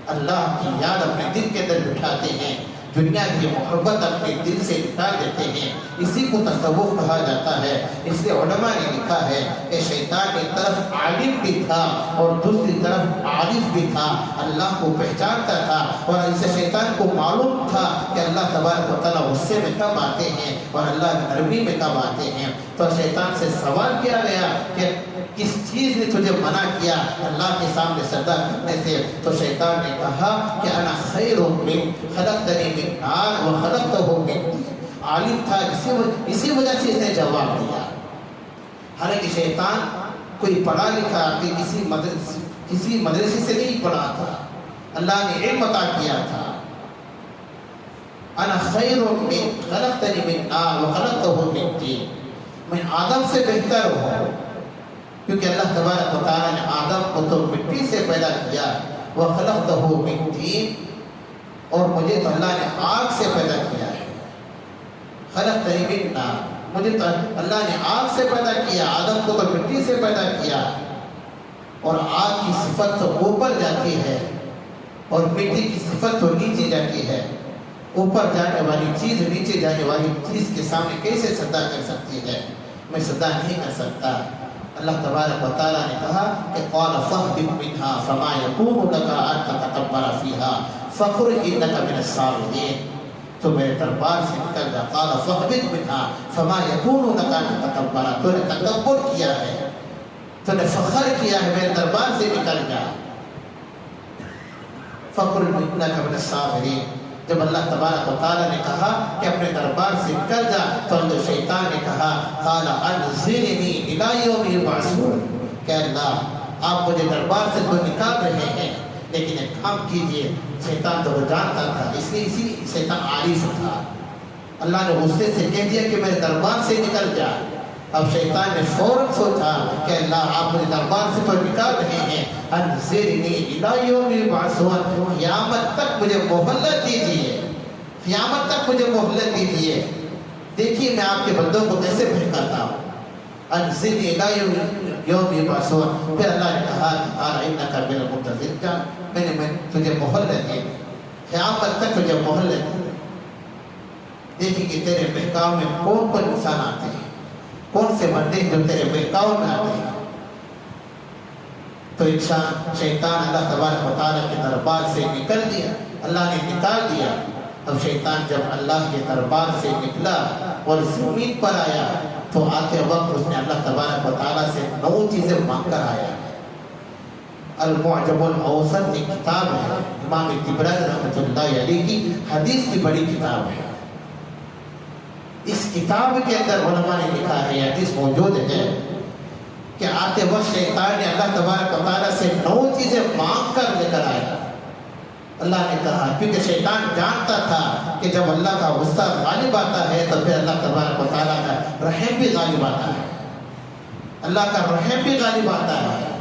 اللہ کی یاد اپنے دل کے اندر بٹھاتے ہیں، دنیا کی محبت اپنے دل سے نکال دیتے ہیں، اسی کو تصوف کہا جاتا ہے۔ اس لیے علماء نے لکھا ہے کہ شیطان ایک طرف عالم بھی تھا اور دوسری طرف عارف بھی تھا، اللہ کو پہچانتا تھا، اور اسے شیطان کو معلوم تھا کہ اللہ تبارک و تعالیٰ غصے میں کب آتے ہیں اور اللہ نرمی میں کب آتے ہیں۔ تو شیطان سے سوال کیا گیا کہ کس چیز نے تجھے منع کیا اللہ کے سامنے سجدہ کرنے سے؟ تو شیطان نے کہا کہ انا خیر من خلقتنی من نار وخلقتہ من طین۔ عالم تھا، اسی وجہ سے اس نے جواب دیا۔ حالانکہ شیطان کوئی پڑھا لکھا کہ کسی مدرسے سے نہیں پڑھا تھا، اللہ نے علم عطا کیا تھا۔ انا خیر من خلقتنی من نار وخلقتہ من طین، میں آدم سے بہتر ہوں، کیونکہ اللہ تبارک و تعالیٰ نے آدم کو تو مٹی سے پیدا کیا، وَخَلَقْتَهُ مِن طِین، اور مجھے تو اللہ نے آگ سے پیدا کیا ہے۔ خَلَقْتَنِی مِن نَار، مجھے تو اللہ نے آگ سے پیدا کیا، آدم کو تو مٹی سے پیدا کیا، اور آگ کی صفت تو اوپر جاتی ہے اور مٹی کی صفت تو نیچے جاتی ہے۔ اوپر جانے والی چیز نیچے جانے والی چیز کے سامنے کیسے سجدہ کر سکتی ہے؟ میں سجدہ نہیں کر سکتا۔ اللہ تبارک و تعالیٰ نے کہا کہ قال فاهبط منها فما يكون لك ان تتكبر فيها فاخرج انك من الصاغرين، تو میرے دربار سے نکل جا۔ قال فاهبط منها فما يكون لك ان تتكبر، تو نے تکبر کیا ہے، تو نے فخر کیا ہے، میرے دربار سے نکل جا۔ فاخرج انك من الصاغرين، جب اللہ تبارک و تعالیٰ نے کہا کہ اپنے دربار سے نکل جا، تو شیطان نے کہا قال انظرنی الی یوم یبعثون، کہ اللہ آپ مجھے دربار سے تو نکال رہے ہیں، لیکن ایک کام کیجئے۔ شیطان تو وہ جانتا تھا، اس لیے اسی شیطان عارف تھا۔ اللہ نے غصے سے کہہ دیا کہ میرے دربار سے نکل جا۔ اب شیطان نے فوراً سوچا کہ اللہ آپ مجھے دربار سے تو نکال رہے ہیں، انظرنی الی یوم یبعثون، قیامت تک مجھے مہلت دیجیے، قیامت تک مجھے مہلت دیجیے۔ دیکھیے میں آپ کے بندوں کو کیسے بھڑکاتا ہوں۔ انظرنی الی یوم یبعثون، پھر اللہ نے کہا قال انک من المنتظرین، میں نے تجھے مہلت دی، قیامت تک تجھے مہلت دی۔ دیکھیں کہ تیرے بہکاؤ میں کون کون انسان آتے ہیں، کون سے بندے جو تیرے بہکاؤ میں آتے ہیں۔ تو انسان شیطان اللہ تبارک و تعالیٰ کے دربار سے نکل دیا، اللہ نے نکال دیا۔ اب شیطان جب اللہ کے دربار سے نکلا اور زمین پر آیا، تو آتے وقت اس نے اللہ تبارک و تعالیٰ سے 9 چیزیں مانگ کر آیا۔ المعجم الاوسط ایک کتاب ہے، امام طبرانی رحمۃ اللہ علیہ کی حدیث کی بڑی کتاب ہے۔ اس کتاب کے اندر علماء نے لکھا ہے، حدیث موجود ہے کہ آتے وقت شیطان نے اللہ تبارک و تعالیٰ سے 9 چیزیں مانگ کر لے کر آیا۔ اللہ نے کہا، کیونکہ شیطان جانتا تھا کہ جب اللہ کا غصہ غالب آتا ہے تو پھر اللہ تبارک و تعالیٰ کا رحم بھی غالب آتا ہے، اللہ کا رحم بھی غالب آتا ہے۔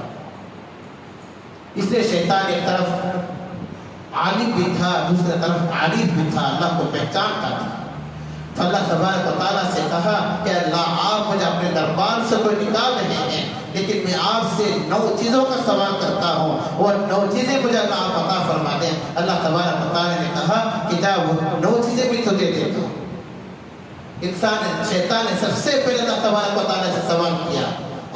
اس لیے شیطان ایک طرف عالم بھی تھا، دوسری طرف عارف بھی تھا، اللہ کو پہچانتا تھا۔ تو اللہ تبارک و تعالیٰ سے کہا کہ اللہ آپ مجھے اپنے دربار سے کوئی نکال رہے ہیں، لیکن میں آپ سے 9 چیزوں کا سوال کرتا ہوں، اور 9 چیزیں مجھے اللہ آپ عطا فرما دیں۔ اللہ تبارک و تعالیٰ نے کہا کہ جا وہ 9 چیزیں بھی تجھے دیتا ہوں۔ شیطان نے سب سے پہلے اللہ تبارک و تعالیٰ سے سوال کیا۔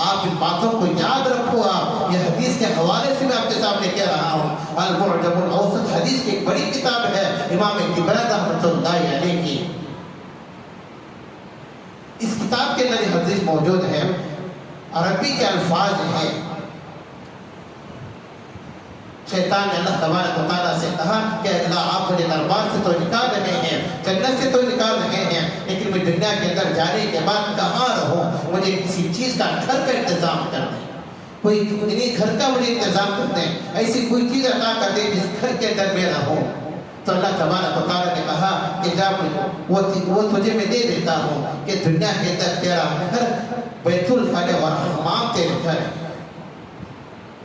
آپ ان باتوں کو یاد رکھو، آپ یہ حدیث کے حوالے سے میں آپ کے سامنے کہہ رہا ہوں۔ المعجم الاوسط حدیث کی ایک بڑی کتاب ہے، امام طبرانی رحمۃ اللہ علیہ کی۔ اس کتاب کے اندر حدیث موجود ہے، عربی کے الفاظ ہیں۔ شیطان نے اللہ تبارک و تعالیٰ سے کہا کہ اللہ آپ مجھے دربار سے تو نکال رہے ہیں، جنت سے تو نکال رہے ہیں، لیکن میں دنیا کے اندر جانے کے بعد کہاں رہوں؟ مجھے کسی چیز کا گھر کا انتظام کر دیں، کوئی گھر کا مجھے انتظام کر دیں، ایسی کوئی چیز عطا کر دیں جس گھر کے اندر میں رہوں۔ تو اللہ تبارک و تعالیٰ نے کہا کہ جب وہ تجھے میں دے دیتا ہوں کہ دنیا کے اندر تیرا گھر بیت الخلا اور حمام تیرے گھر ہے۔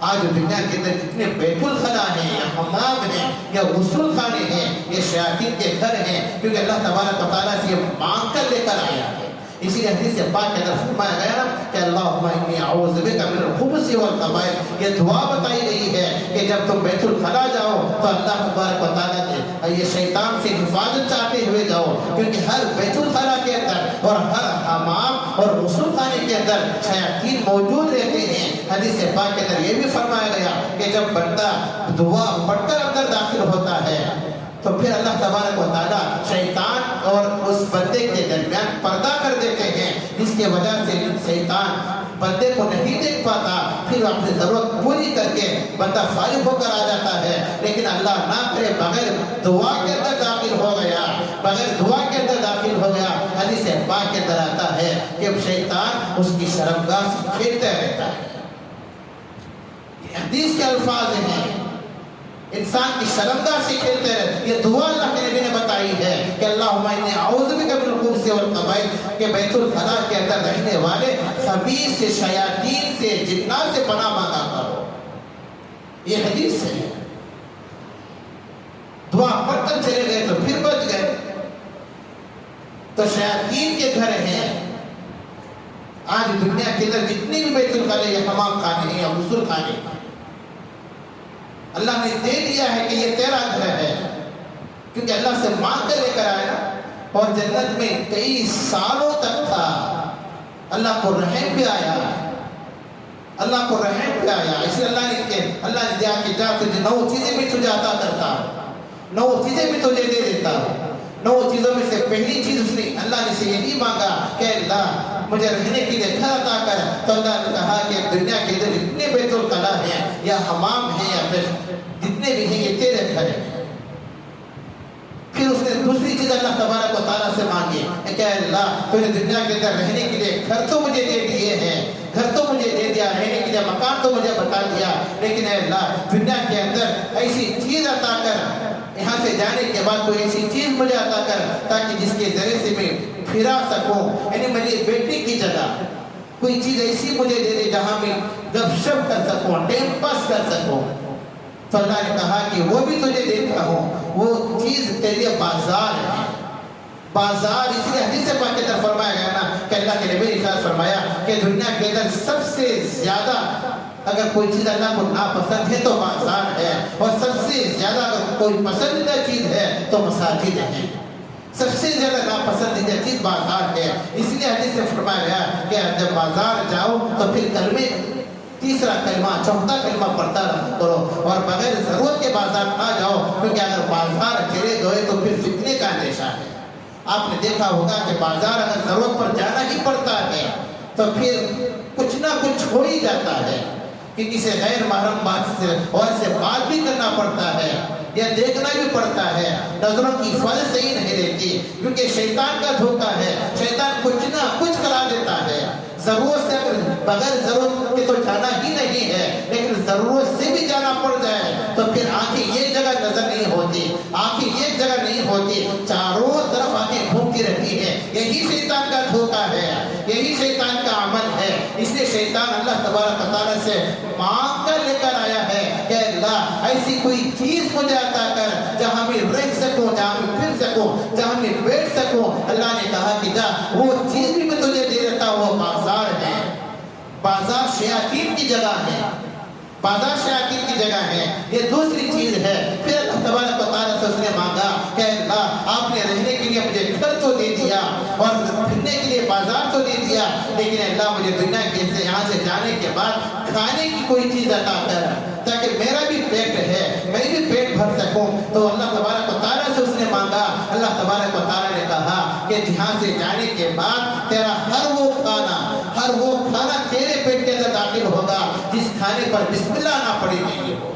آج دنیا کے اندر جتنے بیت الخلا ہیں یا حمام ہیں یا غسل خانے ہیں، یہ شیاطین کے گھر ہیں، کیونکہ اللہ تبارک و تعالیٰ سے یہ مانگ کر لے کر آیا ہے۔ اسی لیے حدیث پاک کے اندر فرمایا گیا نا کہ اللہم انی اعوذ بک من الخبث والخبائث. یہ دعا بتائی گئی ہے کہ جب تم بیت الخلا جاؤ تو اللہ تبارک و تعالیٰ کے یہ شیطان سے حفاظت چاہتے ہوئے جاؤ، کیونکہ ہر بیت الخلا کے اندر اور ہر حمام اور غسل خانے کے اندر شیاطین موجود رہتے ہیں. حدیث پاک کے اندر یہ بھی فرمایا گیا کہ جب بندہ دعا پڑھ کر اندر داخل ہوتا ہے تو پھر اللہ تبارک و تعالیٰ شیطان اور اس بندے کے درمیان پردہ کر دیتے ہیں، جس کی وجہ سے شیطان بندے کو نہیں دیکھ پاتا. پھر اپنی ضرورت پوری کر کے بندہ فارغ ہو کر آ جاتا ہے. لیکن اللہ نہ کرے بغیر دعا کے اندر داخل ہو گیا، بغیر دعا کے اندر داخل ہو گیا، حدیث پاک کے اندر آتا ہے کہ شیطان اس کی شرمگاہ سے کھیلتا رہتا ہے. حدیث کے الفاظ ہیں انسان کی شرمگاہ سے کھیلتے رہے. یہ دعا اللہ کے نبی نے بتائی ہے کہ اللہم انی اعوذ بک من الخبث والخبائث، کہ بیت الخلا کے اندر رہنے والے خبیث سے، شیاطین سے، جنات سے پناہ مانگا کرو. یہ حدیث ہے. دعا پڑھ کر چلے گئے تو پھر بچ گئے. تو شیاطین کے گھر ہیں. آج دنیا کے اندر جتنی بھی بیت الخلا یا حمام خانے ہیں یا غسل خانے ہیں، اللہ نے دے دیا ہے کہ یہ تیرا گھر ہے، کیونکہ اللہ سے مانگ کر لے کر آیا اور جنت میں کئی سالوں تک تھا. اللہ کو رحم بھی آیا، اللہ کو رحم بھی آیا. اس لیے اللہ نے دیا کہ جا تجھے 9 چیزیں بھی تجھے عطا کرتا ہوں، 9 چیزیں بھی تجھے دے دیتا ہوں. 9 چیزوں میں سے پہلی چیز اس نے اللہ نے سے یہی مانگا کہ اللہ مجھے رہنے کے لیے گھر عطا کر. تو اللہ نے کہا کہ دنیا کے اندر جتنے بیت الخلا ہیں یا حمام ہیں یا پھر جتنے بھی ہیں یہ تیرے گھر ہیں. پھر اس نے دوسری چیز اللہ تبارک و تعالیٰ سے مانگی کہ اللہ تو نے دنیا کے اندر رہنے کے لیے گھر تو مجھے دے دیے ہیں، گھر تو مجھے دے دیا، رہنے کے لیے مکان تو مجھے بتا دیا، لیکن اے اللہ دنیا کے اندر ایسی چیز عطا کر، یہاں سے جانے کے بعد کوئی ایسی چیز مجھے عطا کر تاکہ جس کے ذریعے سے میں پھرا سکوں. یعنی میری بیٹی کی جگہ کوئی چیز ایسی مجھے دے دے جہاں میں گپ شپ کر سکوں، ٹائم پاس کر سکوں. تو اللہ نے کہا کہ وہ بھی تجھے دیتا ہوں. وہ چیز تیرے لیے بازار ہے. بازار اس لیے حدیث پاک کے اندر فرمایا گیا نا کہ اللہ کے نبی نے ارشاد فرمایا کہ دنیا کے اندر سب سے زیادہ اگر کوئی چیز اللہ کو ناپسند ہے تو بازار ہے، اور سب سے زیادہ اگر کوئی پسندیدہ چیز ہے تو مساجد ہے. سب سے زیادہ ناپسندیدہ چیز بازار ہے. اس لیے حدیث سے فرمایا گیا کہ جب بازار جاؤ تو پھر کلمے تیسرا کلمہ چوتھا کلمہ پڑھتا رہا کرو، اور بغیر ضرورت کے بازار نہ جاؤ، کیونکہ اگر بازار چلے گئے تو پھر فتنے کا اندیشہ ہے. آپ نے دیکھا ہوگا کہ بازار اگر ضرورت پر جانا ہی پڑتا ہے تو پھر کچھ نہ کچھ ہو ہی جاتا ہے کہ کسی غیر محرم بات سے اور سے بات بھی کرنا پڑتا ہے یا دیکھنا بھی پڑتا ہے. نظروں کی حفاظت صحیح نہیں رہتی، کیونکہ شیطان کا دھوکہ ہے. شیطان کچھ نہ کچھ کرا دیتا ہے. ضرورت سے اگر بغیر ضرورت کے تو جانا ہی نہیں ہے، لیکن ضرورت سے بھی جانا پڑ جائے تو پھر آنکھیں ایک جگہ نظر نہیں ہوتی، آنکھیں ایک جگہ نہیں ہوتی، چاروں طرف آنکھیں گھومتی رہتی ہے. یہی شیطان کا دھوکہ ہے، یہی شیطان کا عمل ہے. اس لیے شیطان اللہ تبارک و تعالیٰ سے مانگ کر لے کر آیا ہے کہ اللہ ایسی کوئی چیز مجھے عطا کر جہاں میں رہ سکوں، جہاں میں پھر سکوں، جہاں میں بیٹھ سکوں. اللہ نے کہا کہ جا وہ چیز بھی میں تجھے دے دیتا ہوں. وہ بازار ہے. بازار شیاطین کی جگہ ہے، بازار شیاطین کی جگہ ہے. یہ دوسری چیز ہے. پھر اللہ تبارک و تعالیٰ سے اس نے مانگا کہ اللہ آپ نے رہنے کے لیے مجھے گھر تو دے دیا اور پھرنے کے لیے بازار تو دے دیا، لیکن اللہ مجھے دنیا کے سے یہاں سے جانے کے بعد کھانے کی کوئی چیز عطا کر تاکہ میرا بھی پیٹ ہے، میں بھی پیٹ بھر سکوں. تو اللہ تبارک و تعالیٰ سے اس نے مانگا. اللہ تبارک و تعالیٰ نے کہا کہ یہاں سے جانے کے بعد تیرا ہر وہ کھانا تیرے پیٹ کے اندر داخل ہوگا جس کھانے پر بسم اللہ نہ پڑی گئی ہو،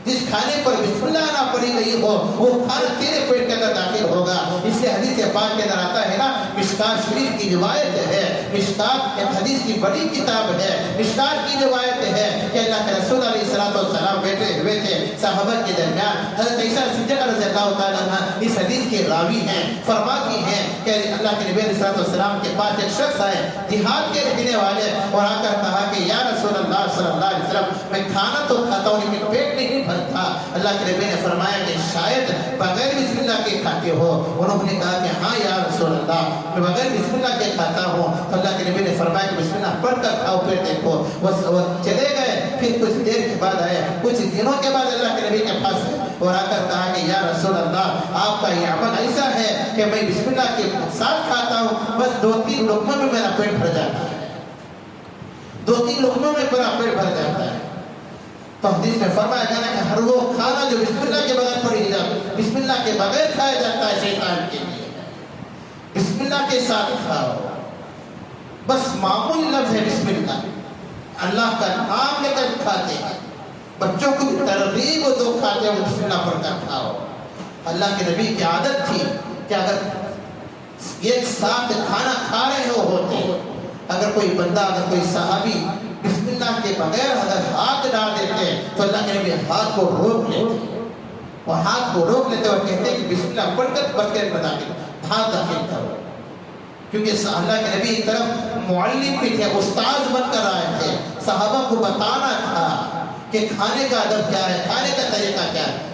جس کھانے پر بسم اللہ نہ پڑی گئی ہو وہ کھانا تیرے پیٹ کے اندر داخل ہوگا. اس لیے حدیث پاک کے اندر آتا ہے نا، مشکات شریف کی روایت ہے. مشکات ایک حدیث کی بڑی کتاب ہے. مشکات کی روایت ہے کہ اللہ کے رسول علیہ السلام بیٹھے ہوئے تھے صحابہ کے درمیان. حضرت عیسیٰ صدیق رضی اللہ تعالیٰ عنہ اس حدیث کے راوی ہیں، فرماتی ہیں کہ اللہ کے نبی علیہ السلام کے پاس ایک شخص آئے دیہات کے رہنے والے، اور آ کر کہا کہ یا رسول اللہ صلی اللہ علیہ وسلم میں کھانا تو کھاتا ہوں لیکن پیٹ نہیں بھرتا۔ اللہ کے نبی نے فرمایا کہ شاید بغیر بسم اللہ کے کھاتے ہو۔ انہوں نے کہا کہ ہاں یا رسول اللہ میں بغیر بسم اللہ کے کھاتا ہوں۔ تو اللہ کے نبی نے فرمایا کہ بسم اللہ پڑھ کر کھاؤ پھر دیکھو۔ وہ چلے گئے، پھر کچھ دیر کے بعد آئے، کچھ دنوں کے بعد اللہ کے نبی کے پاس اور آ کر کہا کہ یا رسول اللہ آپ کا یہ عمل ایسا ہے کہ میں بسم اللہ کے ساتھ کھاتا ہوں، بس 2-3 لقموں میں میرا پیٹ بھر جاتا ہے، 2-3 لقموں میں میرا پیٹ بھر جاتا ہے۔ تو حدیث میں فرمایا گیا کہ ہر وہ کھانا جو بسم اللہ کے بغیر پڑھی جاتا، بسم اللہ کے بغیر کھایا جاتا ہے شیطان کے لیے، بسم اللہ کے ساتھ کھاؤ۔ بس معمولی لفظ ہے بسم اللہ، اللہ کا نام لے کر کھاتے ہیں، بچوں کو ترغیب و دو کھاتے ہیں بسم اللہ پڑھ کر کھاؤ۔ اللہ کے نبی کی عادت تھی کہ اگر ایک ساتھ کھانا کھا رہے ہوتے، اگر کوئی بندہ، اگر کوئی صحابی بسم اللہ کے بغیر اگر ہاتھ ڈال دیتے تو اللہ کے نبی ہاتھ کو روک لیتے، وہ ہاتھ کو روک لیتے اور کہتے کہ بسم اللہ پڑھ کر بغیر بتا کے ہاتھ داخل کرو، کیونکہ اللہ کے نبی ایک طرف معلم بھی تھے، استاذ بن کر آئے تھے، صحابہ کو بتانا تھا کہ کھانے کا ادب کیا ہے، کھانے کا طریقہ کیا ہے۔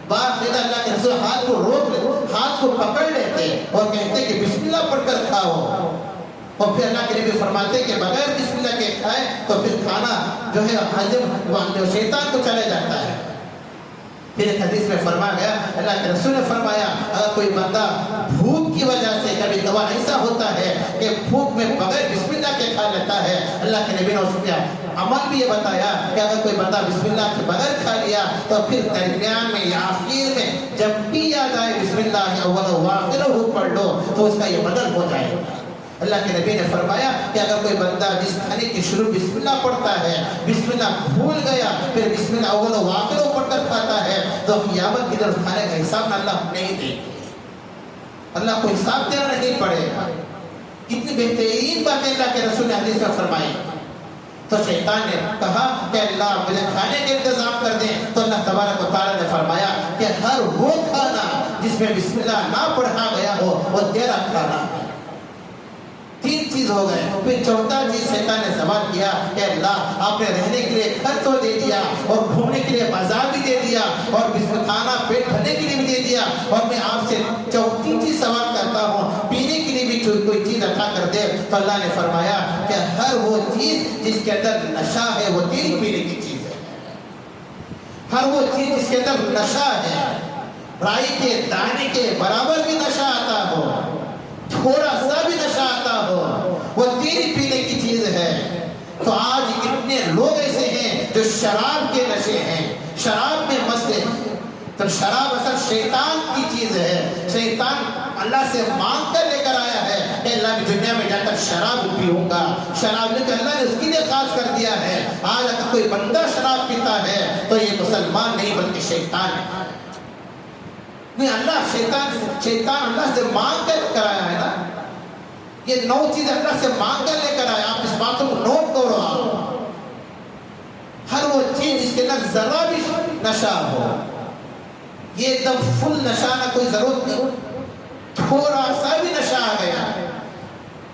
بعد میں اللہ کے رسول ہاتھ کو روک لیتے، ہاتھ کو پکڑ لیتے اور کہتے کہ بسم اللہ پڑھ کر کھاؤ، اور پھر اللہ کے نبی فرماتے کہ بغیر بسم اللہ کے کھائے تو پھر کھانا جو ہے ہضم جو شیطان کو چلے جاتا ہے۔ پھر ایک حدیث میں فرمایا گیا، اللہ کے رسول نے فرمایا اگر کوئی بندہ بھوک کی وجہ سے کبھی کبھار ایسا ہوتا ہے کہ بھوک میں بغیر بسم اللہ کے کھا لیتا ہے، اللہ کے نبی نے اس کا عمل بھی یہ بتایا کہ اگر کوئی بندہ بسم اللہ کے بغیر کھا لیا تو پھر درمیان میں یا آخر میں جب بھی یاد آئے بسم اللہ اول و آخر پڑھ لو تو اس کا یہ بدل ہو جائے گا۔ اللہ کے نبی نے فرمایا کہ اگر کوئی بندہ جس کھانے کی شروع بسم اللہ پڑھتا ہے، بسم اللہ بھول گیا، پھر بسم اللہ اول و آخر پڑھ کر کھاتا ہے تو قیامت کی طرف کھانے کا حساب اللہ نہیں دے گا، اللہ کو حساب دینا نہیں پڑے گا۔ کتنی بہترین باتیں اللہ کے رسول نے حدیث میں فرمائی۔ تو شیطان نے کہا کہ اللہ مجھے کھانے کے انتظام کر دیں، تو اللہ تبارک و تعالیٰ نے فرمایا کہ ہر وہ کھانا جس میں بسم اللہ نہ پڑھا گیا ہو وہ تیرا کھانا ہے۔ 3 چیز ہو گئے۔ پھر چوتھا چیز شیطان نے سوال کیا کہ اللہ آپ نے رہنے کے لیے گھر تو دے دیا اور گھومنے کے لیے بازار بھی دے دیا اور بسم کھانا پیٹ بھرنے کے لیے بھی دے دیا، اور میں آپ سے چوتھی چیز سوال کرتا ہوں پینے کے لیے بھی کوئی چیز عطا کر دے۔ تو اللہ نے فرمایا کہ ہر وہ چیز جس کے اندر نشہ ہے وہ تیری پینے کی چیز ہے، ہر وہ چیز جس کے اندر نشہ ہے، رائی کے دانے کے برابر بھی نشہ آتا ہو، تھوڑا سا بھی نشہ آتا ہو، وہ تیری پینے کی چیز ہے۔ تو آج کتنے لوگ ایسے ہیں جو شراب کے نشے ہیں، شراب میں مست ہیں۔ تو شراب اصل شیطان کی چیز ہے، شیطان اللہ سے مانگ کر لے کر آیا ہے کہ اللہ کی دنیا میں جا کر شراب پیوں گا، شراب لے کر اللہ نے اس کے لیے خاص کر دیا ہے۔ آج اگر کوئی بندہ شراب پیتا ہے تو یہ مسلمان نہیں بلکہ شیطان ہے۔ نہیں، اللہ شیطان اللہ سے مانگ کر لے کر آیا ہے نا، یہ 9 چیز اللہ سے مانگ کر لے کر آیا۔ آپ اس باتوں کو نوٹ کرو، آپ ہر وہ چیز جس کے اندر ذرا بھی نشہ ہو، یہ ایک دم فل نشہ نہ کوئی ضرورت نہیں، تھوڑا سا بھی نشہ آ گیا،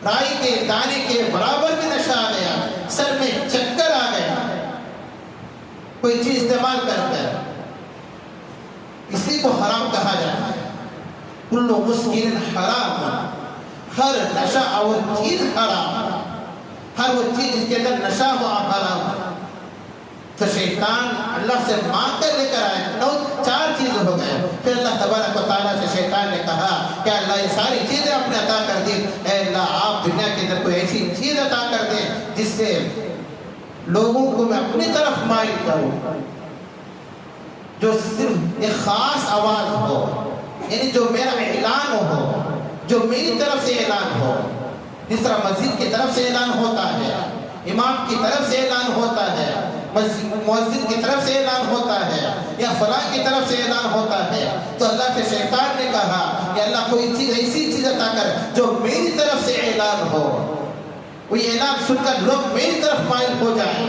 رائی کے دانے کے برابر بھی نشہ آ گیا، سر میں چکر آ گیا کوئی چیز استعمال کر کر، اسی کو حرام کہا جاتا ہے۔ کل مسکر حرام، ہر نشہ اور چیز حرام، ہر وہ چیز جس کے اندر نشہ ہوا حرام۔ تو شیطان اللہ سے مانگ کر لے کر آئے، 4 چیز ہو گئے۔ پھر اللہ تبارک و تعالیٰ سے شیطان نے کہا کہ اللہ یہ ساری چیزیں آپ نے عطا کر دی، اے اللہ آپ دنیا کے اندر کوئی ایسی چیز عطا کر دیں جس سے لوگوں کو میں اپنی طرف مائل کروں، جو صرف ایک خاص آواز ہو، یعنی جو میرا اعلان ہو، جو میری طرف سے اعلان ہو، جس طرح مسجد کی طرف سے اعلان ہوتا ہے، امام کی طرف سے اعلان ہوتا ہے، مؤذن کی طرف سے اعلان ہوتا ہے، یا فلاں کی طرف سے اعلان ہوتا ہے۔ تو اللہ کے شیطان نے کہا کہ اللہ کوئی چیز ایسی چیز عطا کر جو میری طرف سے اعلان ہو، وہ اعلان سن کر لوگ میری طرف مائل ہو جائیں،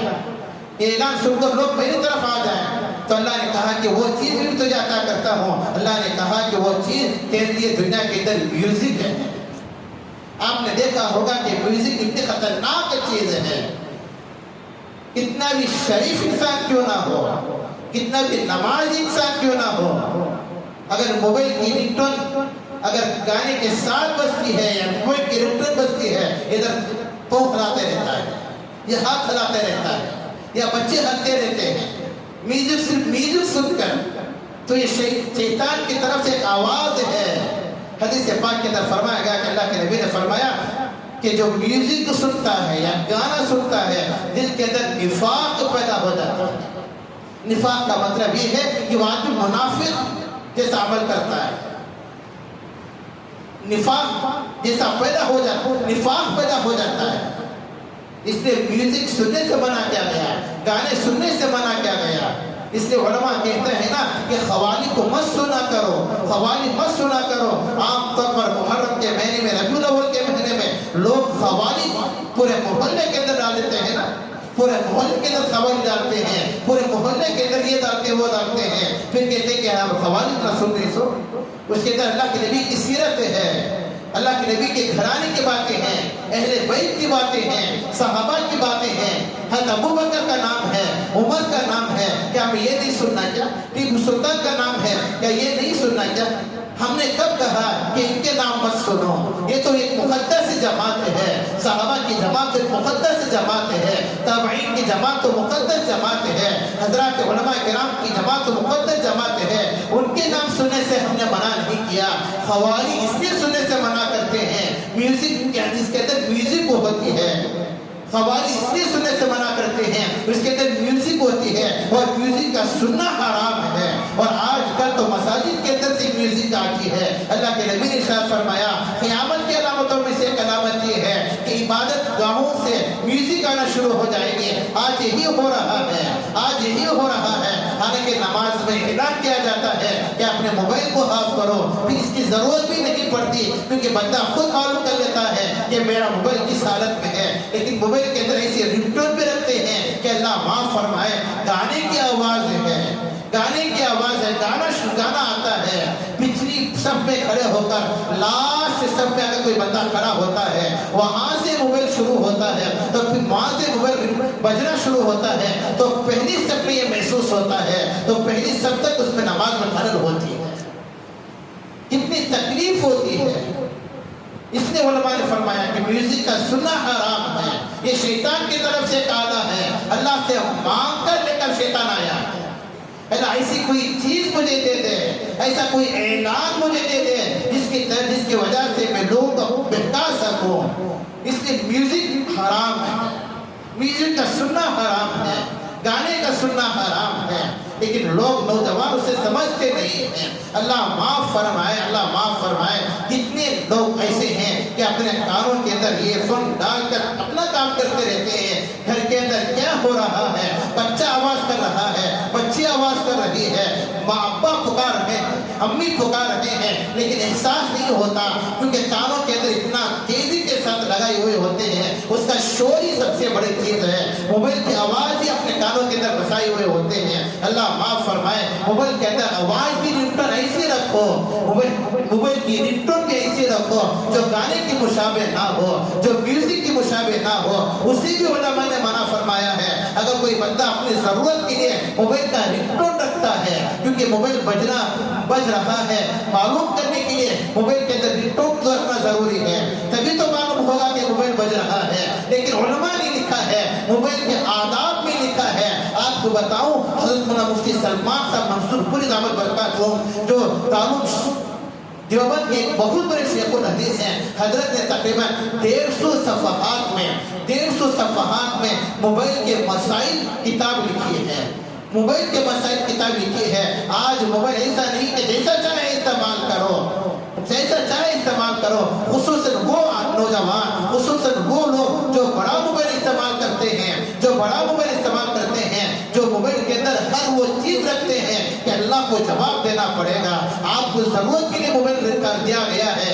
یہ اعلان سن کر لوگ میری طرف آ جائیں۔ تو اللہ نے کہا کہ وہ چیز بھی تجھے عطا کرتا ہوں. اللہ نے کہا کہ وہ چیز تیرے لیے دنیا کے اندر میوزک ہے. آپ نے دیکھا ہوگا کہ میوزک کتنی خطرناک چیز ہے. کتنا بھی شریف انسان کیوں نہ ہو, کتنا بھی نمازی انسان کیوں نہ ہو, اگر موبائل کی رنگ ٹون اگر گانے کے ساتھ بجتی ہے یا موبائل کی رنگ ٹون بجتی ہے, ادھر پاؤں ہلاتے رہتا ہے, یہ ہاتھ ہلاتے رہتا ہے, یا بچے ہلتے رہتے ہیں میوزک, صرف میوزک سن کر. تو یہ شیطان کی طرف سے ایک آواز ہے. حدیث پاک کے اندر فرمایا گیا کہ اللہ کے نبی نے فرمایا کہ جو میوزک سنتا ہے یا گانا سنتا ہے, دل کے اندر نفاق پیدا ہو جاتا ہے. نفاق کا مطلب یہ ہے کہ وہ آدمی منافق جیسا عمل کرتا ہے. نفاق جیسا پیدا ہو جاتا ہے, نفاق پیدا ہو جاتا ہے. اس لیے میوزک سننے سے منع کیا گیا, گانے سننے سے منع کیا گیا. اس لیے علماء کہتے ہیں نا کہ قوالی کو مت سنا کرو, قوالی مت سنا کرو. عام طور پر محرم کے مہینے میں, ربیع الاول کے مہینے میں لوگ قوالی پورے محلے کے اندر ڈال دیتے ہیں نا, پورے محلے کے اندر قوالی ڈالتے ہیں, پورے محلے کے اندر یہ ڈالتے ہیں وہ ڈالتے ہیں, پھر کہتے ہیں کہ ہم قوالی نہ سن رہے سو. اس کے اندر اللہ کے نبی کی سیرت ہے, اللہ کے نبی کے گھرانے کی باتیں ہیں, اہل بیت کی باتیں ہیں, صحابہ کی باتیں ہیں. حضرت ابو بکر کا نام ہے, عمر کا نام ہے, کیا ہمیں یہ نہیں سننا کیا؟ ٹیپو سلطان کا نام ہے, کیا یہ نہیں سننا کیا؟ ہم نے کب کہا کہ ان کے نام مت سنو؟ یہ تو ایک مقدس جماعت ہے. صحابہ کی جماعت ایک مقدس جماعت ہے, تابعین کی جماعت تو مقدس جماعت ہے, حضرات علماء کرام کی جماعت تو مقدس جماعت ہے. ان کے نام سننے سے ہم نے منع نہیں کیا. قوالی اس لیے سننے سے منع کرتے ہیں, میوزک کے حدیث کے اندر میوزک ہوتی ہے. قوالی اس لیے سننے سے منع کرتے ہیں, اس کے اندر میوزک ہوتی ہے, اور میوزک کا سننا حرام ہے. اور آج کل تو مساجد کے اندر سے میوزک آتی ہے. اللہ کے نبی نے ارشاد فرمایا قیامت کی علامتوں میں سے ایک علامت یہ ہے کہ عبادت گاہوں سے میوزک آنا شروع ہو جائے گی. آج یہی ہو رہا ہے, آج یہی ہو رہا ہے. حالانکہ نماز میں اعلان کیا جاتا ہے کہ اپنے موبائل کو آف کرو, پھر اس کی ضرورت بھی نہیں پڑتی, کیونکہ بندہ خود معلوم کر لیتا ہے کہ میرا موبائل کس حالت میں ہے. لیکن موبائل کے اندر ایسی رنگ ٹون پہ رکھتے ہیں کہ اللہ معاف فرمائے, گانے کی آواز ہے, گانے کی آواز ہے, گانا آتا ہے. پچھلی صف میں کھڑے ہو کر لاسٹ صف میں اگر کوئی بندہ کھڑا ہوتا ہے, وہاں سے موبائل شروع ہوتا ہے, تو پھر وہاں سے موبائل بجنا شروع ہوتا ہے, تو پہلی صف میں یہ محسوس ہوتا ہے, تو پہلی صف تک اس میں نماز میں خلل ہوتی ہے. کتنی تکلیف ہوتی ہے. اس لیے علماء نے فرمایا کہ میوزک کا سننا حرام ہے. یہ شیطان کی طرف سے کالا ہے. اللہ سے مانگ کر لے کر شیطان آیا ہے, اللہ ایسی کوئی چیز مجھے دے دے, ایسا کوئی اعلان مجھے دے دے جس کی وجہ سے میں لوگوں کو بہکا سکوں. اس لیے میوزک حرام ہے, میوزک کا سننا حرام ہے, گانے کا سننا حرام ہے. لیکن لوگ نوجوان اسے سمجھتے نہیں ہیں. اللہ معاف فرمائے, اللہ معاف فرمائے. کتنے لوگ ایسے ہیں کہ اپنے کانوں کے اندر یہ فون ڈال کر اپنا کام کرتے رہتے ہیں. گھر کے اندر کیا ہو رہا ہے, بچہ آواز کر رہا ہے, بچی آواز کر رہی ہے, ماں ابا پکار رہے ہیں, امی پکار رہے ہیں, لیکن احساس نہیں ہوتا, کیونکہ کانوں کے اندر اتنا تیزی کے ساتھ لگائے ہوئے ہوتے ہیں. اس کا شور ہی سب سے بڑی چیز ہے. موبائل کی آواز ہی اپنے کانوں کے اندر بسائے ہوئے ہوتے ہیں. اللہ معاف فرمائے. موبائل کے اندر آواز بھی رنگ ٹون ایسے رکھو, موبائل کی رنگ ٹون بھی ایسے رکھو جو گانے کی مشابہ نہ ہو, جو میوزک کی مشابہ نہ ہو. اسی بھی علماء نے منع فرمایا ہے. اگر کوئی بندہ اپنی ضرورت کے لیے موبائل کا رنگ ٹون رکھتا ہے, کیونکہ موبائل بج رہا ہے, معلوم کرنے کے لیے موبائل کے اندر رنگ ٹون رکھنا ضروری ہے, تبھی تو معلوم ہوگا کہ موبائل بج رہا ہے. لیکن علماء نے لکھا ہے, موبائل کے آداب میں لکھا ہے. آپ کو بتاؤں, حضرت مولانا مفتی سلمان صاحب منصور پوری دامت برکات ہوں, جو دارالعلوم دیوبند کے ایک بہت بڑے شیخ الحدیث ہیں, حضرت نے تقریباً 150 صفحات میں موبائل کے مسائل کتاب لکھی ہے. موبائل کے مسائل کتاب لکھی ہے. آج موبائل ایسا نہیں کہ جیسا چاہے استعمال کرو, جیسا چاہے استعمال کرو. خصوصاً وہ نوجوان, خصوصاً وہ لوگ جو بڑا موبائل استعمال کرتے ہیں, جو بڑا موبائل استعمال کرتے ہیں, جو موبائل کے اندر ہر وہ چیز رکھتے ہیں کہ اللہ کو جواب دینا پڑے گا. آپ کو ضرورت کے لیے موبائل دیا گیا ہے,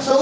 100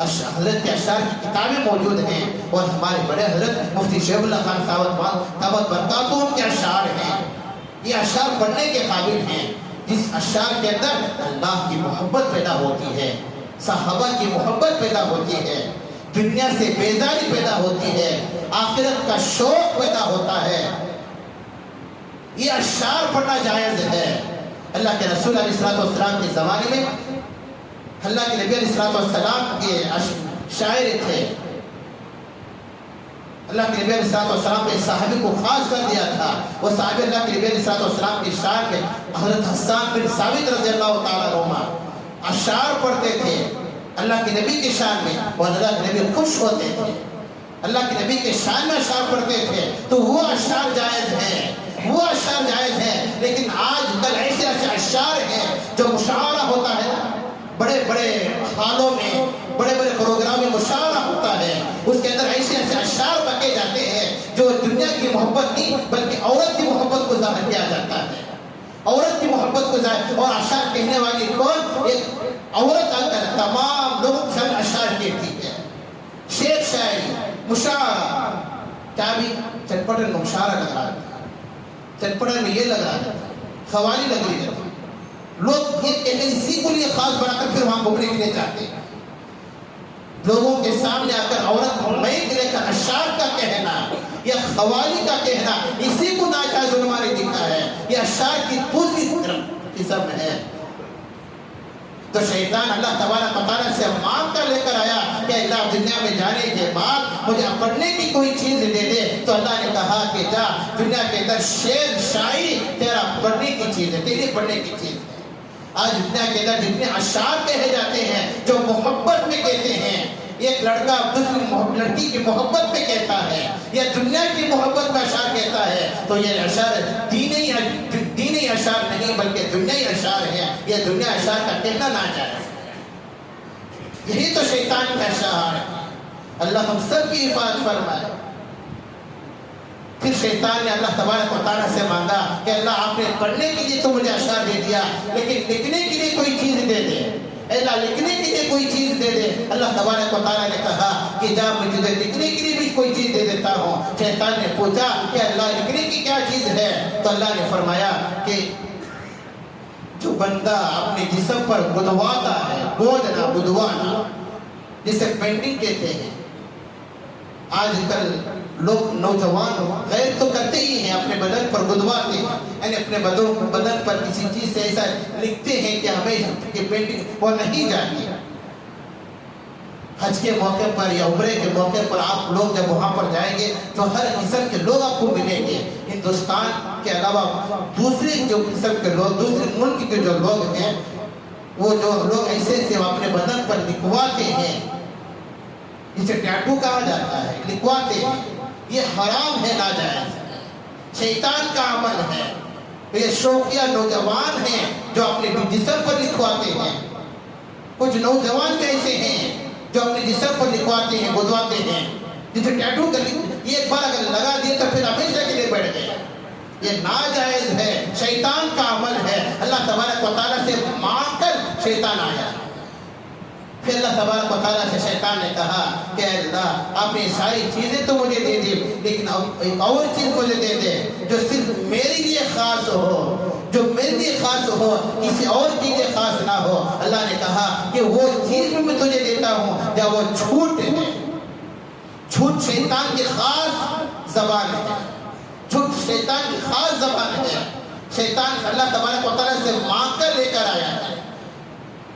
حضرت کے اشعار کی کتابیں موجود ہیں، اور ہمارے بڑے حضرت مفتی شیخ اللہ خان صاحب برکاتہ کے اشعار ہیں، یہ اشعار پڑھنے کے قابل ہیں، جس اشعار کے اندر اللہ کی محبت پیدا ہوتی ہے، صحابہ کی محبت پیدا ہوتی ہے، دنیا سے بیزاری پیدا ہوتی ہے، آخرت کا شوق پیدا ہوتا ہے۔ یہ اشعار پڑھنا جائز ہے۔ اللہ کے رسول علیہ السلام کے زمانے میں اللہ کے نبی علیہ السلام کے شاعر تھے۔ اللہ کے نبی علیہ السلام نے صحابی کو خاص کر دیا تھا، وہ صحابی اللہ کے نبی علیہ السلام کی شاعر میں حضرت حسان بن ثابت رضی اللہ تعالیٰ عنہ اشعار پڑھتے تھے اللہ کے نبی کے شان میں، اور اللہ کے نبی خوش ہوتے تھے، اللہ کے نبی کے شان میں اشعار پڑھتے تھے، تو وہ اشعار جائز ہیں، وہ اشعار جائز ہیں۔ لیکن آج کل ایسے اشعار ہیں جو مشاعرہ ہوتا ہے، بڑے بڑے حالوں میں بڑے بڑے پروگرام میں مشاعرہ ہوتا ہے، اس کے اندر ایسے اشعار بکے جاتے ہیں جو دنیا کی محبت نہیں بلکہ عورت کی محبت کو ظاہر کیا جاتا ہے، عورت کی محبت کو ظاہر، اور اشعار کہنے والی کون؟ ایک عورت آ کر تمام لوگوں کے سامنے اشعار کہتی ہے، شعر شاعری مشاعرہ، کیا بھی چٹپٹن میں مشاعرہ لگ رہا تھا، چٹپٹن میں یہ لگ رہا تھا، قوالی لگ رہی تھی، لوگ یہ کہتے ہیں اسی کو لیے خاص بنا کر پھر وہاں گھومنے کے لیے جاتے ہیں، لوگوں کے سامنے آ کر عورت کو میک لے کر اشعار کا کہنا یا قوالی کا کہنا، اسی کو ناجائز علماء نے لکھا ہے، یہ اشعار کی دوسری قسم ہے۔ تو شیطان اللہ تبارک و تعالیٰ سے مانگ کر لے کر آیا کہ اللہ دنیا میں جانے کے بعد مجھے پڑھنے کی کوئی چیز دے دے، تو اللہ نے کہا کہ جا دنیا کے اندر شعر شاعری تیرا پڑھنے کی چیز ہے، تیری پڑھنے کی چیز ہے۔ آج دنیا کے اندر جتنے اشعار کہے جاتے ہیں جو محبت میں کہتے ہیں، ایک لڑکا دوسری لڑکی کی محبت میں کہتا ہے یا دنیا کی محبت میں اشعار کہتا ہے، تو یہ اشعار دینی اشعار نہیں بلکہ دنیائی اشعار ہے، یہ دنیا اشعار کا کہنا ناجائز ہے۔ یہی تو شیطان کا اشعار ہے، اللہ ہم سب کی حفاظت فرمائے۔ پھر شیطان نے اللہ تبارک و تعالیٰ سے مانگا کہ اللہ آپ نے پڑھنے کے لیے تو مجھے اشعار دے دیا، لیکن لکھنے کے لیے کوئی چیز دے دے، اللہ لکھنے کے لیے کوئی چیز دے دے۔ اللہ تبارک و تعالیٰ نے کہا کہ جا میں تجھے لکھنے کے لیے بھی کوئی چیز دے دیتا ہوں۔ شیطان نے پوچھا کہ اللہ لکھنے کی کیا چیز ہے؟ تو اللہ نے فرمایا کہ جو بندہ اپنے جسم پر گدواتا ہے، گودنا گدوانا جسے پینٹنگ کہتے ہیں، آج کل لوگ نوجوان غیر تو کرتے ہی ہیں، اپنے بدن پر گدواتے ہیں، یعنی اپنے بدن پر کسی چیز سے ایسا لکھتے ہیں کہ ہمیں یہ پینٹنگ وہ نہیں جاتی۔ حج کے موقع پر یا عمرے کے موقع پر آپ لوگ جب وہاں پر جائیں گے تو ہر قسم کے لوگ آپ کو ملیں گے، ہندوستان کے علاوہ دوسرے جو قسم کے لوگ، دوسرے ملک کے جو لوگ ہیں، وہ جو لوگ ایسے سے اپنے بدن پر لکھواتے ہیں، اسے ٹیٹو کہا جاتا ہے، لکھواتے ہیں، یہ حرام ہے، ناجائز ہے، شیطان کا عمل ہے۔ یہ شوقیہ نوجوان ہیں جو اپنے جسم پر لکھواتے ہیں، کچھ نوجوان بھی ایسے ہیں جو اپنے جسم پر لکھواتے ہیں، گدواتے ہیں، جسے ٹیٹو کر یہ ایک بار اگر لگا دیے تو پھر ہمیشہ کے لیے بیٹھ گئے، یہ ناجائز ہے، شیطان کا عمل ہے۔ اللہ تبارک و تعالیٰ سے مانگ کر شیطان آیا، پھر اللہ تبارک و تعالیٰ سے شیطان نے کہا کہ اللہ آپ نے ساری چیزیں تو مجھے دے دی، لیکن ایک اور چیز مجھے دے دے جو صرف میرے لیے خاص ہو، جو میرے لیے خاص ہو، کسی اور کے لیے خاص نہ ہو۔ اللہ نے کہا کہ وہ چیز میں تجھے دیتا ہوں جب وہ جھوٹ ہے، جھوٹ شیطان کی خاص زبان ہے، جھوٹ شیطان کی خاص زبان ہے، شیطان اللہ تبارک و تعالیٰ سے مانگ کر لے کر آیا ہے۔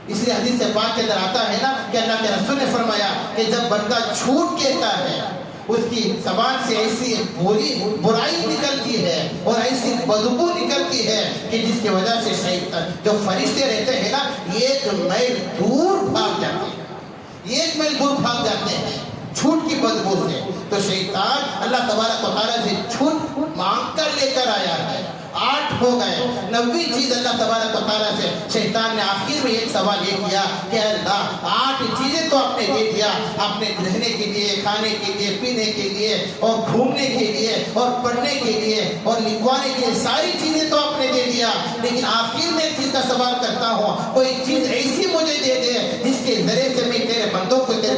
اس لیے حدیث پاک کے اندر آتا ہے نا کہ اللہ کے رسول نے فرمایا کہ جب بندہ جھوٹ کہتا ہے اس کی زبان سے ایسی برائی نکلتی ہے اور ایسی بدبو نکلتی ہے کہ جس کی وجہ سے شیطان جو فرشتے رہتے ہیں نا ایک میل دور بھاگ جاتے ہیں، ایک میل دور بھاگ جاتے ہیں جھوٹ کی بدبو سے۔ تو شیطان اللہ تبارک و تعالیٰ سے جھوٹ مانگ کر لے کر آیا ہے، 8 ہو گئے، 9ویں چیز اللہ تبارک و تعالیٰ سے شیطان نے آخر میں ایک سوال یہ کیا کہ اللہ 8 چیزیں تو آپ نے دے دیا، آپ نے رہنے کے لیے، کھانے کے لیے، پینے کے لیے اور گھومنے کے لیے اور پڑھنے کے لیے اور لکھوانے کے لیے، ساری چیزیں تو آپ نے دے دیا، لیکن آخر میں ایک چیز کا سوال کرتا ہوں، کوئی چیز ایسی مجھے دے دے جس کے ذریعے سے میں تیرے بندوں کو تیرے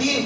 3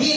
3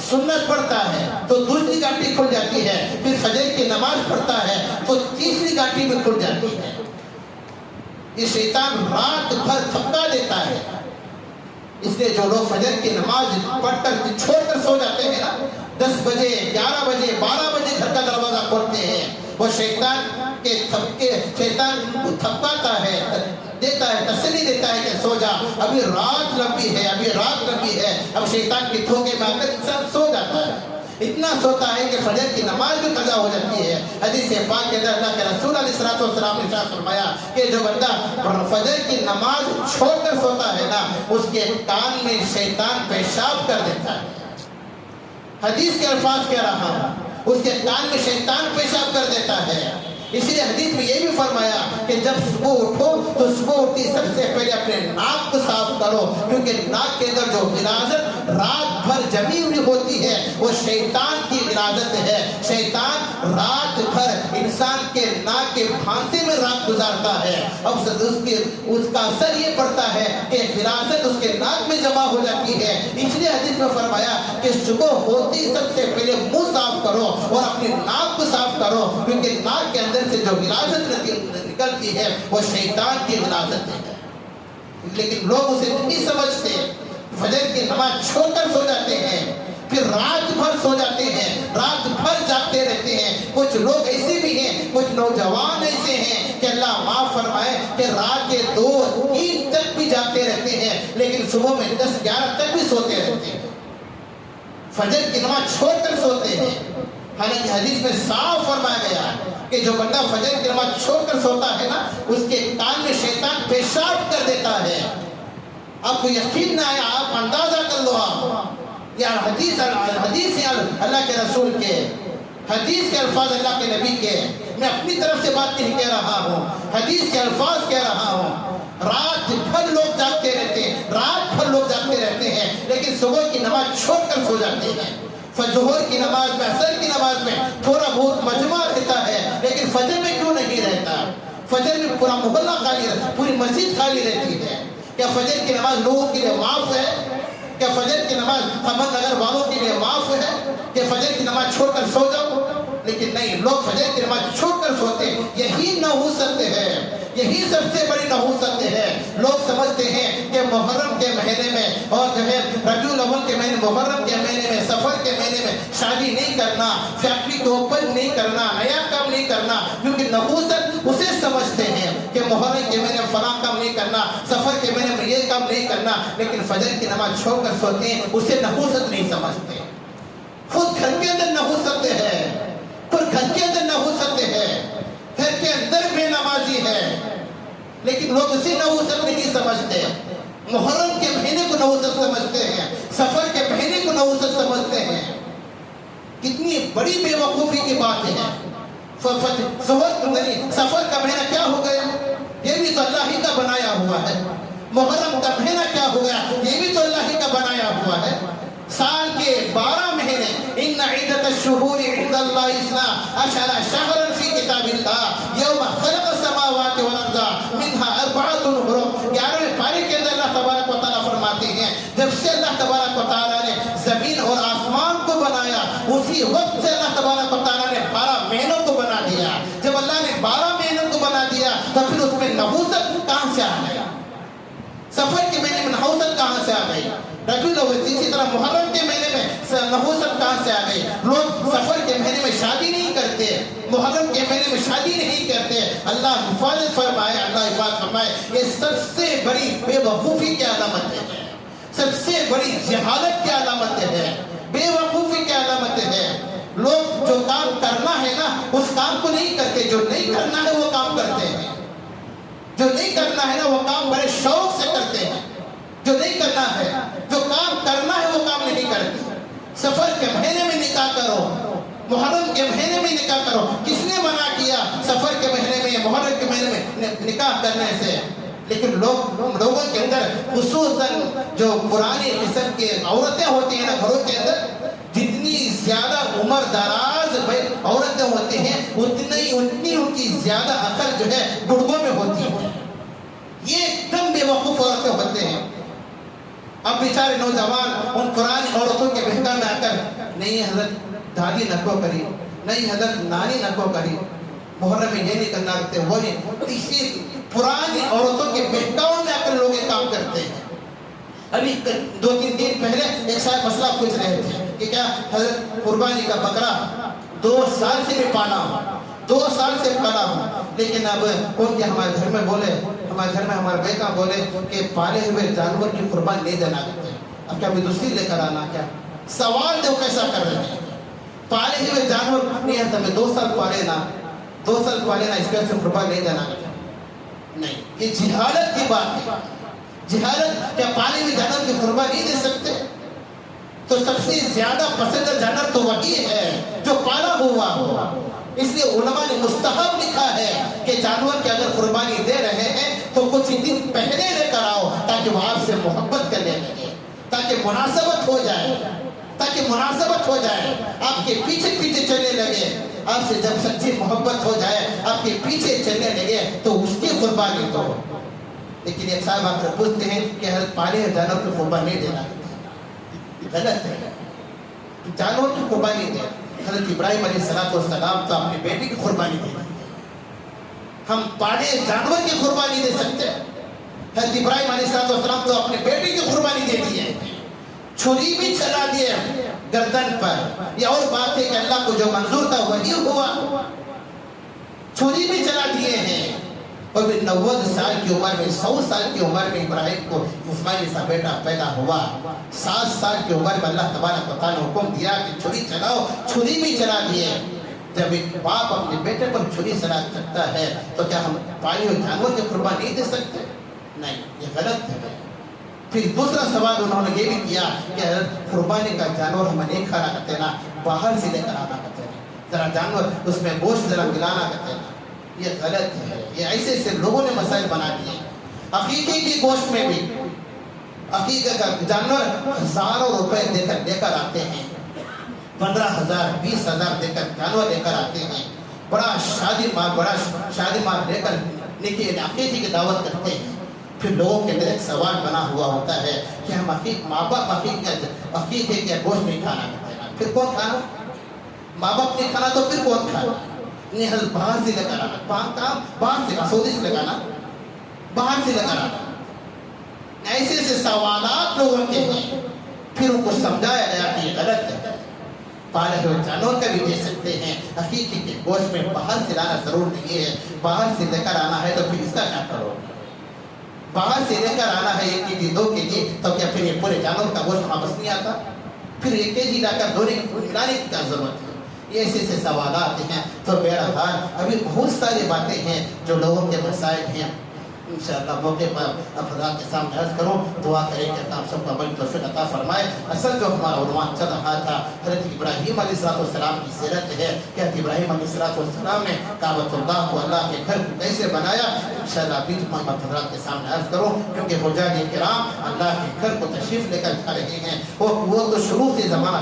سنت پڑھتا ہے تو دوسری گاٹی کھل جاتی ہے، پھر فجر کی نماز پڑھتا ہے تو تیسری گاٹی میں کھل جاتی ہے۔ یہ شیطان رات بھر تھپکا دیتا ہے، اس لیے جو لوگ فجر کی نماز پڑھ کر چھوڑ کر سو جاتے ہیں نا، 10 بجے 11 بجے 12 بجے گھر کا دروازہ کھولتے ہیں، وہ شیطان تھپکاتا ہے، دیتا ہے، تسلی دیتا ہے کہ سو جا، ابھی رات لمبی ہے، ابھی رات لمبی ہے۔ اب شیطان کے دھوکے میں آ کر انسان سو جاتا ہے، اتنا سوتا ہے کہ فجر کی نماز بھی قضا ہو جاتی ہے۔ حدیث پاک کے اندر اللہ کے رسول علیہ السلام نے ارشاد فرمایا کہ جو بندہ فجر کی نماز چھوڑ کر سوتا ہے نا، اس کے کان میں شیطان پیشاب کر دیتا ہے۔ حدیث کے الفاظ کہہ رہا ہوں، اس کے کان میں شیطان پیشاب کر دیتا ہے۔ اسی لیے حدیث میں یہ بھی فرمایا کہ جب صبح اٹھو تو صبح اٹھتی سب سے پہلے اپنے ناک کو صاف کرو، کیونکہ ناک کے اندر جو غلاظت رات بھر جمی ہوئی ہوتی ہے وہ شیطان کی غلاظت ہے۔ شیطان رات بھر انسان کے ناک کے پھانسے میں رات گزارتا ہے، اب اس کا اثر یہ پڑتا ہے کہ غلاظت اس کے ناک میں جمع ہو جاتی ہے۔ اس لیے حدیث میں فرمایا کہ صبح ہوتی سب سے پہلے منہ صاف کرو اور اپنی ناک کو صاف کرو، کیونکہ ناک کے اندر سے جو غلاظت نکلتی ہے وہ شیطان کی غلاظت ہے۔ لیکن لوگ اسے نہیں سمجھتے، فجر کی نماز چھوڑ کر سو جاتے ہیں، پھر رات بھر سو جاتے ہیں، رات بھر جاگتے رہتے ہیں۔ کچھ لوگ ایسے بھی ہیں، کچھ نوجوان ایسے ہیں کہ اللہ معاف فرمائے کہ رات کے 2-3 تک بھی جاگتے رہتے ہیں، لیکن صبح میں 10-11 تک بھی سوتے رہتے ہیں، فجر کی نماز چھوڑ کر سوتے ہیں۔ حالانکہ حدیث میں صاف فرمایا گیا کہ جو بندہ فجر کی نماز چھوڑ کر سوتا ہے نا، اس کے کان میں شیطان پیشاب کر دیتا ہے۔ آپ کو یقین نہ آئے، آپ اندازہ کر لو، آپ یہ حدیث ہے اللہ کے رسول کے، حدیث کے الفاظ اللہ کے نبی کے، میں اپنی طرف سے بات نہیں کہہ رہا ہوں، حدیث کے الفاظ کہہ رہا ہوں۔ رات بھر لوگ جاگتے رہتے ہیں، رات بھر لوگ جاگتے رہتے ہیں، لیکن صبح کی نماز چھوڑ کر سو جاتے ہیں۔ ظہر کی نماز میں، عصر کی نماز میں تھوڑا بہت مجمع رہتا ہے، لیکن فجر میں کیوں نہیں رہتا؟ فجر میں پورا محلہ خالی رہتا، پوری مسجد خالی رہتی ہے۔ کیا فجر کی نماز لوگوں کے لیے معاف ہے؟ کیا فجر کی نماز خبر نگر والوں کے لیے معاف ہے کہ فجر کی نماز چھوڑ کر سو جاؤ؟ لیکن نہیں، لوگ فجر کی نماز چھوڑ کر سوتے ہیں۔ یہی نحوست ہے، یہی سب سے بڑی نحوست ہے۔ لوگ سمجھتے ہیں کہ محرم کے مہینے میں اور جو ہے ربیع الاول کے مہینے، محرم کے مہینے میں، سفر کے مہینے میں شادی نہیں کرنا، فیکٹری کو اوپن نہیں کرنا، نیا کام نہیں کرنا، کیونکہ نحوست اسے سمجھتے ہیں کہ محرم کے مہینے میں فلاں کام نہیں کرنا، سفر کے مہینے میں یہ کام نہیں کرنا، لیکن فجر کی نماز چھوڑ کر سوتے ہیں، اسے نحوست نہیں سمجھتے۔ خود گھر کے اندر نحوست ہے، خود گھر کے اندر نحوست ہے، گھر کے اندر بے نمازی ہے، لیکن لوگ اسی نحوست نہیں سمجھتے۔ محرم کے مہینے کو نحوست سمجھتے ہیں، سفر کے مہینے کو نحوست سمجھتے ہیں۔ کتنی بڑی بے وقوفی کی بات ہے۔ سفر کا مہینہ کیا ہو گیا؟ یہ بھی تو اللہ ہی کا بنایا ہوا ہے۔ محرم کا مہینہ کیا ہو گیا؟ یہ بھی تو اللہ ہی کا بنایا ہوا ہے۔ سال کے 12 مہینے، ان عدت الشہور عند اللہ 12 شہرا فی کتاب اللہ یوم خلق السماوات والارض منها 4 حرم۔ 11ویں پارے کے اندر اللہ تبارک و تعالیٰ فرماتے ہیں جب سے اللہ تبارک و تعالیٰ نے زمین اور آسمان کو بنایا، اسی وقت سے اللہ تبارک و تعالیٰ نے 12 مہینوں کو بنا دیا۔ جب اللہ نے 12 مہینوں کو بنا دیا تو پھر اس میں نحوست کہاں سے آ گئی؟ سفر کے مہینے میں نحوست کہاں سے آ گئی؟ ربیع الاول، اسی طرح محرم کے مہینے میں نحوست کہاں سے آ گئی؟ لوگ سفر کے مہینے میں شادی نہیں کرتے، محرم کے مہینے میں شادی نہیں کرتے۔ اللہ حفاظت فرمائے، اللہ حفاظت فرمائے۔ یہ سب سے بڑی بے وقوفی کی علامت ہے، سب سے بڑی جہالت کی علامت ہے، بے وقوفی کی علامت ہے۔ لوگ جو کام کرنا ہے نا اس کام کو نہیں کرتے، جو نہیں کرنا ہے وہ کام کرتے ہیں، جو نہیں کرنا ہے نا وہ کام بڑے شوق سے کرتے ہیں، جو نہیں کرنا ہے، جو کام کرنا ہے وہ کام نہیں کرتے۔ سفر کے مہینے میں نکاح کرو، محرم کے مہینے میں نکاح کرو، کس نے منع کیا سفر کے مہینے میں، محرم کے مہینے میں نکاح کرنے سے؟ لیکن لوگوں کے اندر خصوصاً جو پرانی قسم کی عورتیں ہوتی ہیں نا گھروں کے اندر، جتنی زیادہ عمر دراز عورتیں ہوتی ہیں اتنی ان کی زیادہ عقل جو ہے گڑگوں میں ہوتی ہے۔ یہ ایک دم بے وقوف عورتیں ہوتے ہیں، اب بیچارے نوجوان ان قرآن عورتوں کے بہکا میں آ کر نہیں حضرت دادی نکو کری، نہیں حضرت نانی نکو کری، محرم میں یہ نہیں کرنا کرتے، وہ نہیں، اسی پرانی عورتوں کے بہکاؤں میں آ کر لوگ یہ کام کرتے ہیں۔ ابھی 2-3 دن پہلے ایک صاحب مسئلہ پوچھ رہے تھے کہ کیا حضرت قربانی کا بکرا 2 سال سے بھی پالا ہوں، 2 سال سے پالا ہوں، لیکن اب کون کہ ہمارے گھر میں بولے، ہمارے گھر میں ہمارا بیٹا بولے کہ پالے ہوئے جانور کی قربان نہیں دینا کرتے، اب کیا بھی دوسری لے کر آنا؟ کیا سوال دو کیسا کر رہے ہیں؟ پالے ہوئے جانور نہیں ہے، تمہیں 2 سال پالے نا، 2 سال پالے نا، اس کے سے قربان نہیں دینا کرتے۔ نہیں، یہ جہالت کی بات ہے۔ جہالت، کیا پالے ہوئے جانور کی قربان نہیں دے سکتے؟ تو سب سے زیادہ پسندیدہ جانور تو وہی ہے جو پالا ہوا ہو۔ اس لیے علماء نے مستحب لکھا ہے کہ جانور کی اگر قربانی دے رہے ہیں تو کچھ دن پہلے لے کر آؤ تاکہ وہ آپ سے محبت کرنے لگے، تاکہ مناسبت ہو جائے، تاکہ مناسبت ہو جائے، آپ کے پیچھے پیچھے چلنے لگے۔ آپ سے جب سچی محبت ہو جائے، آپ کے پیچھے چلنے لگے تو اس کی قربانی دو۔ لیکن ایک صاحب آپ سے پوچھتے ہیں کہ حضرت پالے ہوئے جانور کی قربانی نہیں دینا، غلط ہے۔ جانور کی قربانی دے۔ حضرت ابراہیم علیہ السلام تو اپنے بیٹے کی قربانی دے، ہم پالے جانور کی قربانی دے سکتے؟ حضرت ابراہیم علیہ السلام تو اپنے بیٹے کی قربانی دے دی ہے، چھری بھی چلا دیے گردن پر۔ یہ اور بات ہے کہ اللہ کو جو منظور تھا وہی ہوا، چھری بھی چلا دیے ہیں۔ اور پھر 90 سال کی عمر میں، 100 سال کی عمر میں ابراہیم کو اسماعیل سا بیٹا پیدا ہوا۔ 7 سال کی عمر میں اللہ تبارک و تعالیٰ نے حکم دیا کہ چھری چلاؤ، چھری بھی چلا دیے۔ جب ایک باپ اپنے بیٹے پر چھری چلا سکتا ہے تو کیا ہم پالے ہوئے جانور کی قربانی نہیں دے سکتے؟ نہیں، یہ غلط ہے۔ پھر دوسرا سوال انہوں نے یہ بھی کیا کہ قربانی کا جانور ہم نہیں کھانا کرتے نا، باہر سے لے کر آنا کرتے ہیں، ذرا جانور اس میں گوشت ذرا ملانا کرتے ہیں۔ یہ غلط ہے۔ یہ ایسے ایسے لوگوں نے مسائل بنا دیے۔ عقیقے کی گوشت میں بھی، عقیقے کا جانور ہزاروں روپے دے کر لے کر آتے ہیں، 15,000 20,000 دے کر جانور لے کر آتے ہیں، بڑا شادی مار لے کر لیکن عقیقے کی دعوت کرتے ہیں۔ پھر لوگوں کے اندر ایک سوال بنا ہوا ہوتا ہے کہ ہم ماں باپ عقیقے کے گوشت نہیں کھانا کرتے، پھر کون کھانا؟ ماں باپ نہیں کھانا تو پھر کون کھانا؟ نہیں حضرت باہر سے لے کر آنا، باہر سے سعودی سے لگانا، باہر سے لے کر آنا۔ ایسے ایسے سوالات لوگوں کے ہیں، پھر ان کو سمجھایا گیا کہ یہ غلط ہے۔ پالے ہوئے جانور کا بھی دے سکتے ہیں، حقیقی کے گوشت میں باہر سے لانا ضرور نہیں ہے۔ باہر سے لے کر آنا ہے تو پھر اس کا کیا کرو؟ باہر سے لے کر آنا ہے 1 کیجی 2 کیجی، تو کیا پھر یہ پورے جانور کا گوشت واپس نہیں آتا؟ پھر 1 کیجی لا کر ملانے کی کیا ضرورت ہے؟ یہ ایسے ایسے سوالات ہیں۔ تو بہرحال ابھی بہت ساری باتیں ہیں جو لوگوں کے مسائل ہیں، انشاءاللہ موقع پر افراد کے سامنے عرض کروں۔ دعا کریں کہ اللہ سب کو بڑی توفیق عطا فرمائے۔ اصل جو ہمارا عنوان چل رہا تھا حضرت ابراہیم علیہ السلام کی سیرت ہے کہ حضرت ابراہیم علیہ السلام نے کعبۃ اللہ کو، اللہ کے گھر کو کیسے بنایا، انشاءاللہ بھی محمد حضرات کے سامنے عرض کروں، کیونکہ حجاج کرام اللہ کے گھر کو تشریف لے کر جا رہے ہیں۔ وہ تو شروع سے زمانہ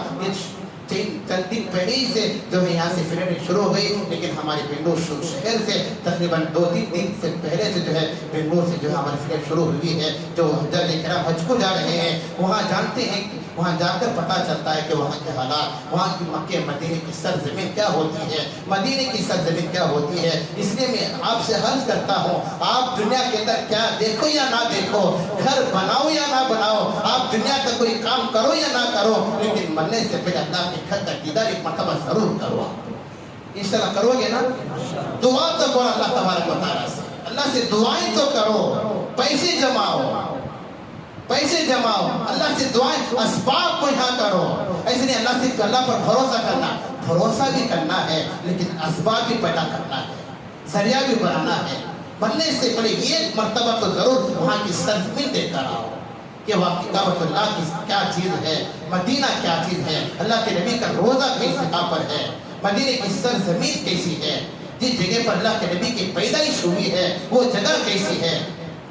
چند دن پہلے ہی سے جو ہے یہاں سے فلمیں شروع ہوئی، لیکن ہمارے بنگلور شہر سے تقریباً 2-3 دن سے پہلے سے جو ہے بنگلور سے جو ہے ہماری فلم شروع ہوئی ہے۔ جو حجاج کرام حج کو جا رہے ہیں وہاں جانتے ہیں، وہاں جا کر پتہ چلتا ہے کہ وہاں کے حالات، وہاں کی مکہ مدینے کی سرزمین کیا ہوتی ہے، مدینے کی سرزمین کیا ہوتی ہے۔ اس لیے میں آپ سے عرض کرتا ہوں، آپ دنیا کے اندر کیا دیکھو یا نہ دیکھو، گھر بناؤ یا نہ بناؤ، آپ دنیا کا کوئی کام کرو یا نہ کرو، لیکن مرنے سے پہلے اللہ کے گھر کا دیدار ایک مرتبہ ضرور کرو۔ انشاءاللہ کرو گے نا؟ دعا تو کرو اللہ تبارک و تعالیٰ سے، اللہ سے دعائیں تو کرو، پیسے جماؤ، اللہ سے دعائیں، اسباب کو یہاں کرو۔ ایسے نہیں اللہ پر بھروسہ بھی کرنا ہے، لیکن اسباب بھی پیدا کرنا ہے، ذریعہ بھی بنانا ہے۔ بننے سے پہلے ایک مرتبہ تو ضرور وہاں کی سرزمین دیکھ کر آؤ کہ واقعی کعبۃ اللہ کی کیا چیز ہے، مدینہ کیا چیز ہے، اللہ کے نبی کا روزہ کس جگہ پر ہے، مدینے کی سرزمین کیسی ہے، جس جگہ پر اللہ کے نبی کی پیدائش ہوئی ہے وہ جگہ کیسی ہے۔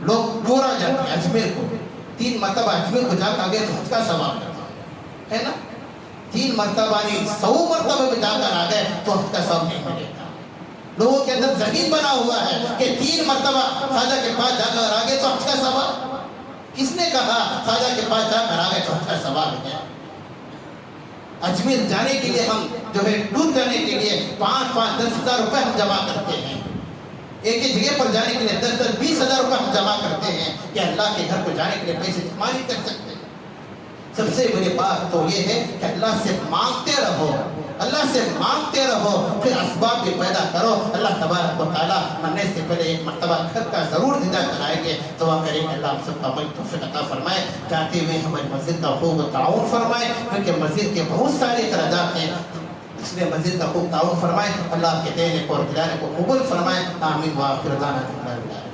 لوگ پورا جاتے ہیں اجمیر کو، 3 مرتبہ اجمیر کو جا کر گئے تو حج کا ثواب ہے نا، 3 مرتبہ نہیں 100 مرتبہ بھی جا کر آ گئے تو حج کا ثواب نہیں ملے گا۔ لوگوں کے اندر ذہن بنا ہوا ہے کہ 3 مرتبہ خواجہ کے پاس جا کر آ گئے تو حج کا ثواب، اس نے کہا خواجہ کے پاس جا کر آگے چوتھا سوال ہے، اجمیر جانے کے لیے ہم جو ہے ٹور کرنے کے لیے 5,000-10,000 روپے ہم جمع کرتے ہیں، ایک ہی جگہ پر جانے کے لیے 10,000-20,000 روپے ہم جمع کرتے ہیں کہ اللہ کے گھر کو جانے کے لیے پیسے جمع نہیں کر سکتے۔ سب سے بڑی بات تو یہ ہے کہ اللہ سے مانگتے رہو، اللہ سے مانگتے رہو، پھر اسباب بھی پیدا کرو۔ اللہ تبارک و تعالیٰ مرنے سے پہلے ایک مرتبہ گھر کا ضرور دیدار کرائیں گے۔ دعا کریں کہ اللہ ہم سب کا عمل توفیق عطا فرمائے، جاتے ہوئے ہماری مسجد کا خوب تعاون فرمائے، کیونکہ مسجد کے بہت سارے اخراجات ہیں، اس لیے مسجد کا خوب تعاون فرمائے۔ اللہ کے دینے کو اور دلانے کو قبول فرمائے۔ آمین وآخر دعوانا الحمدللہ۔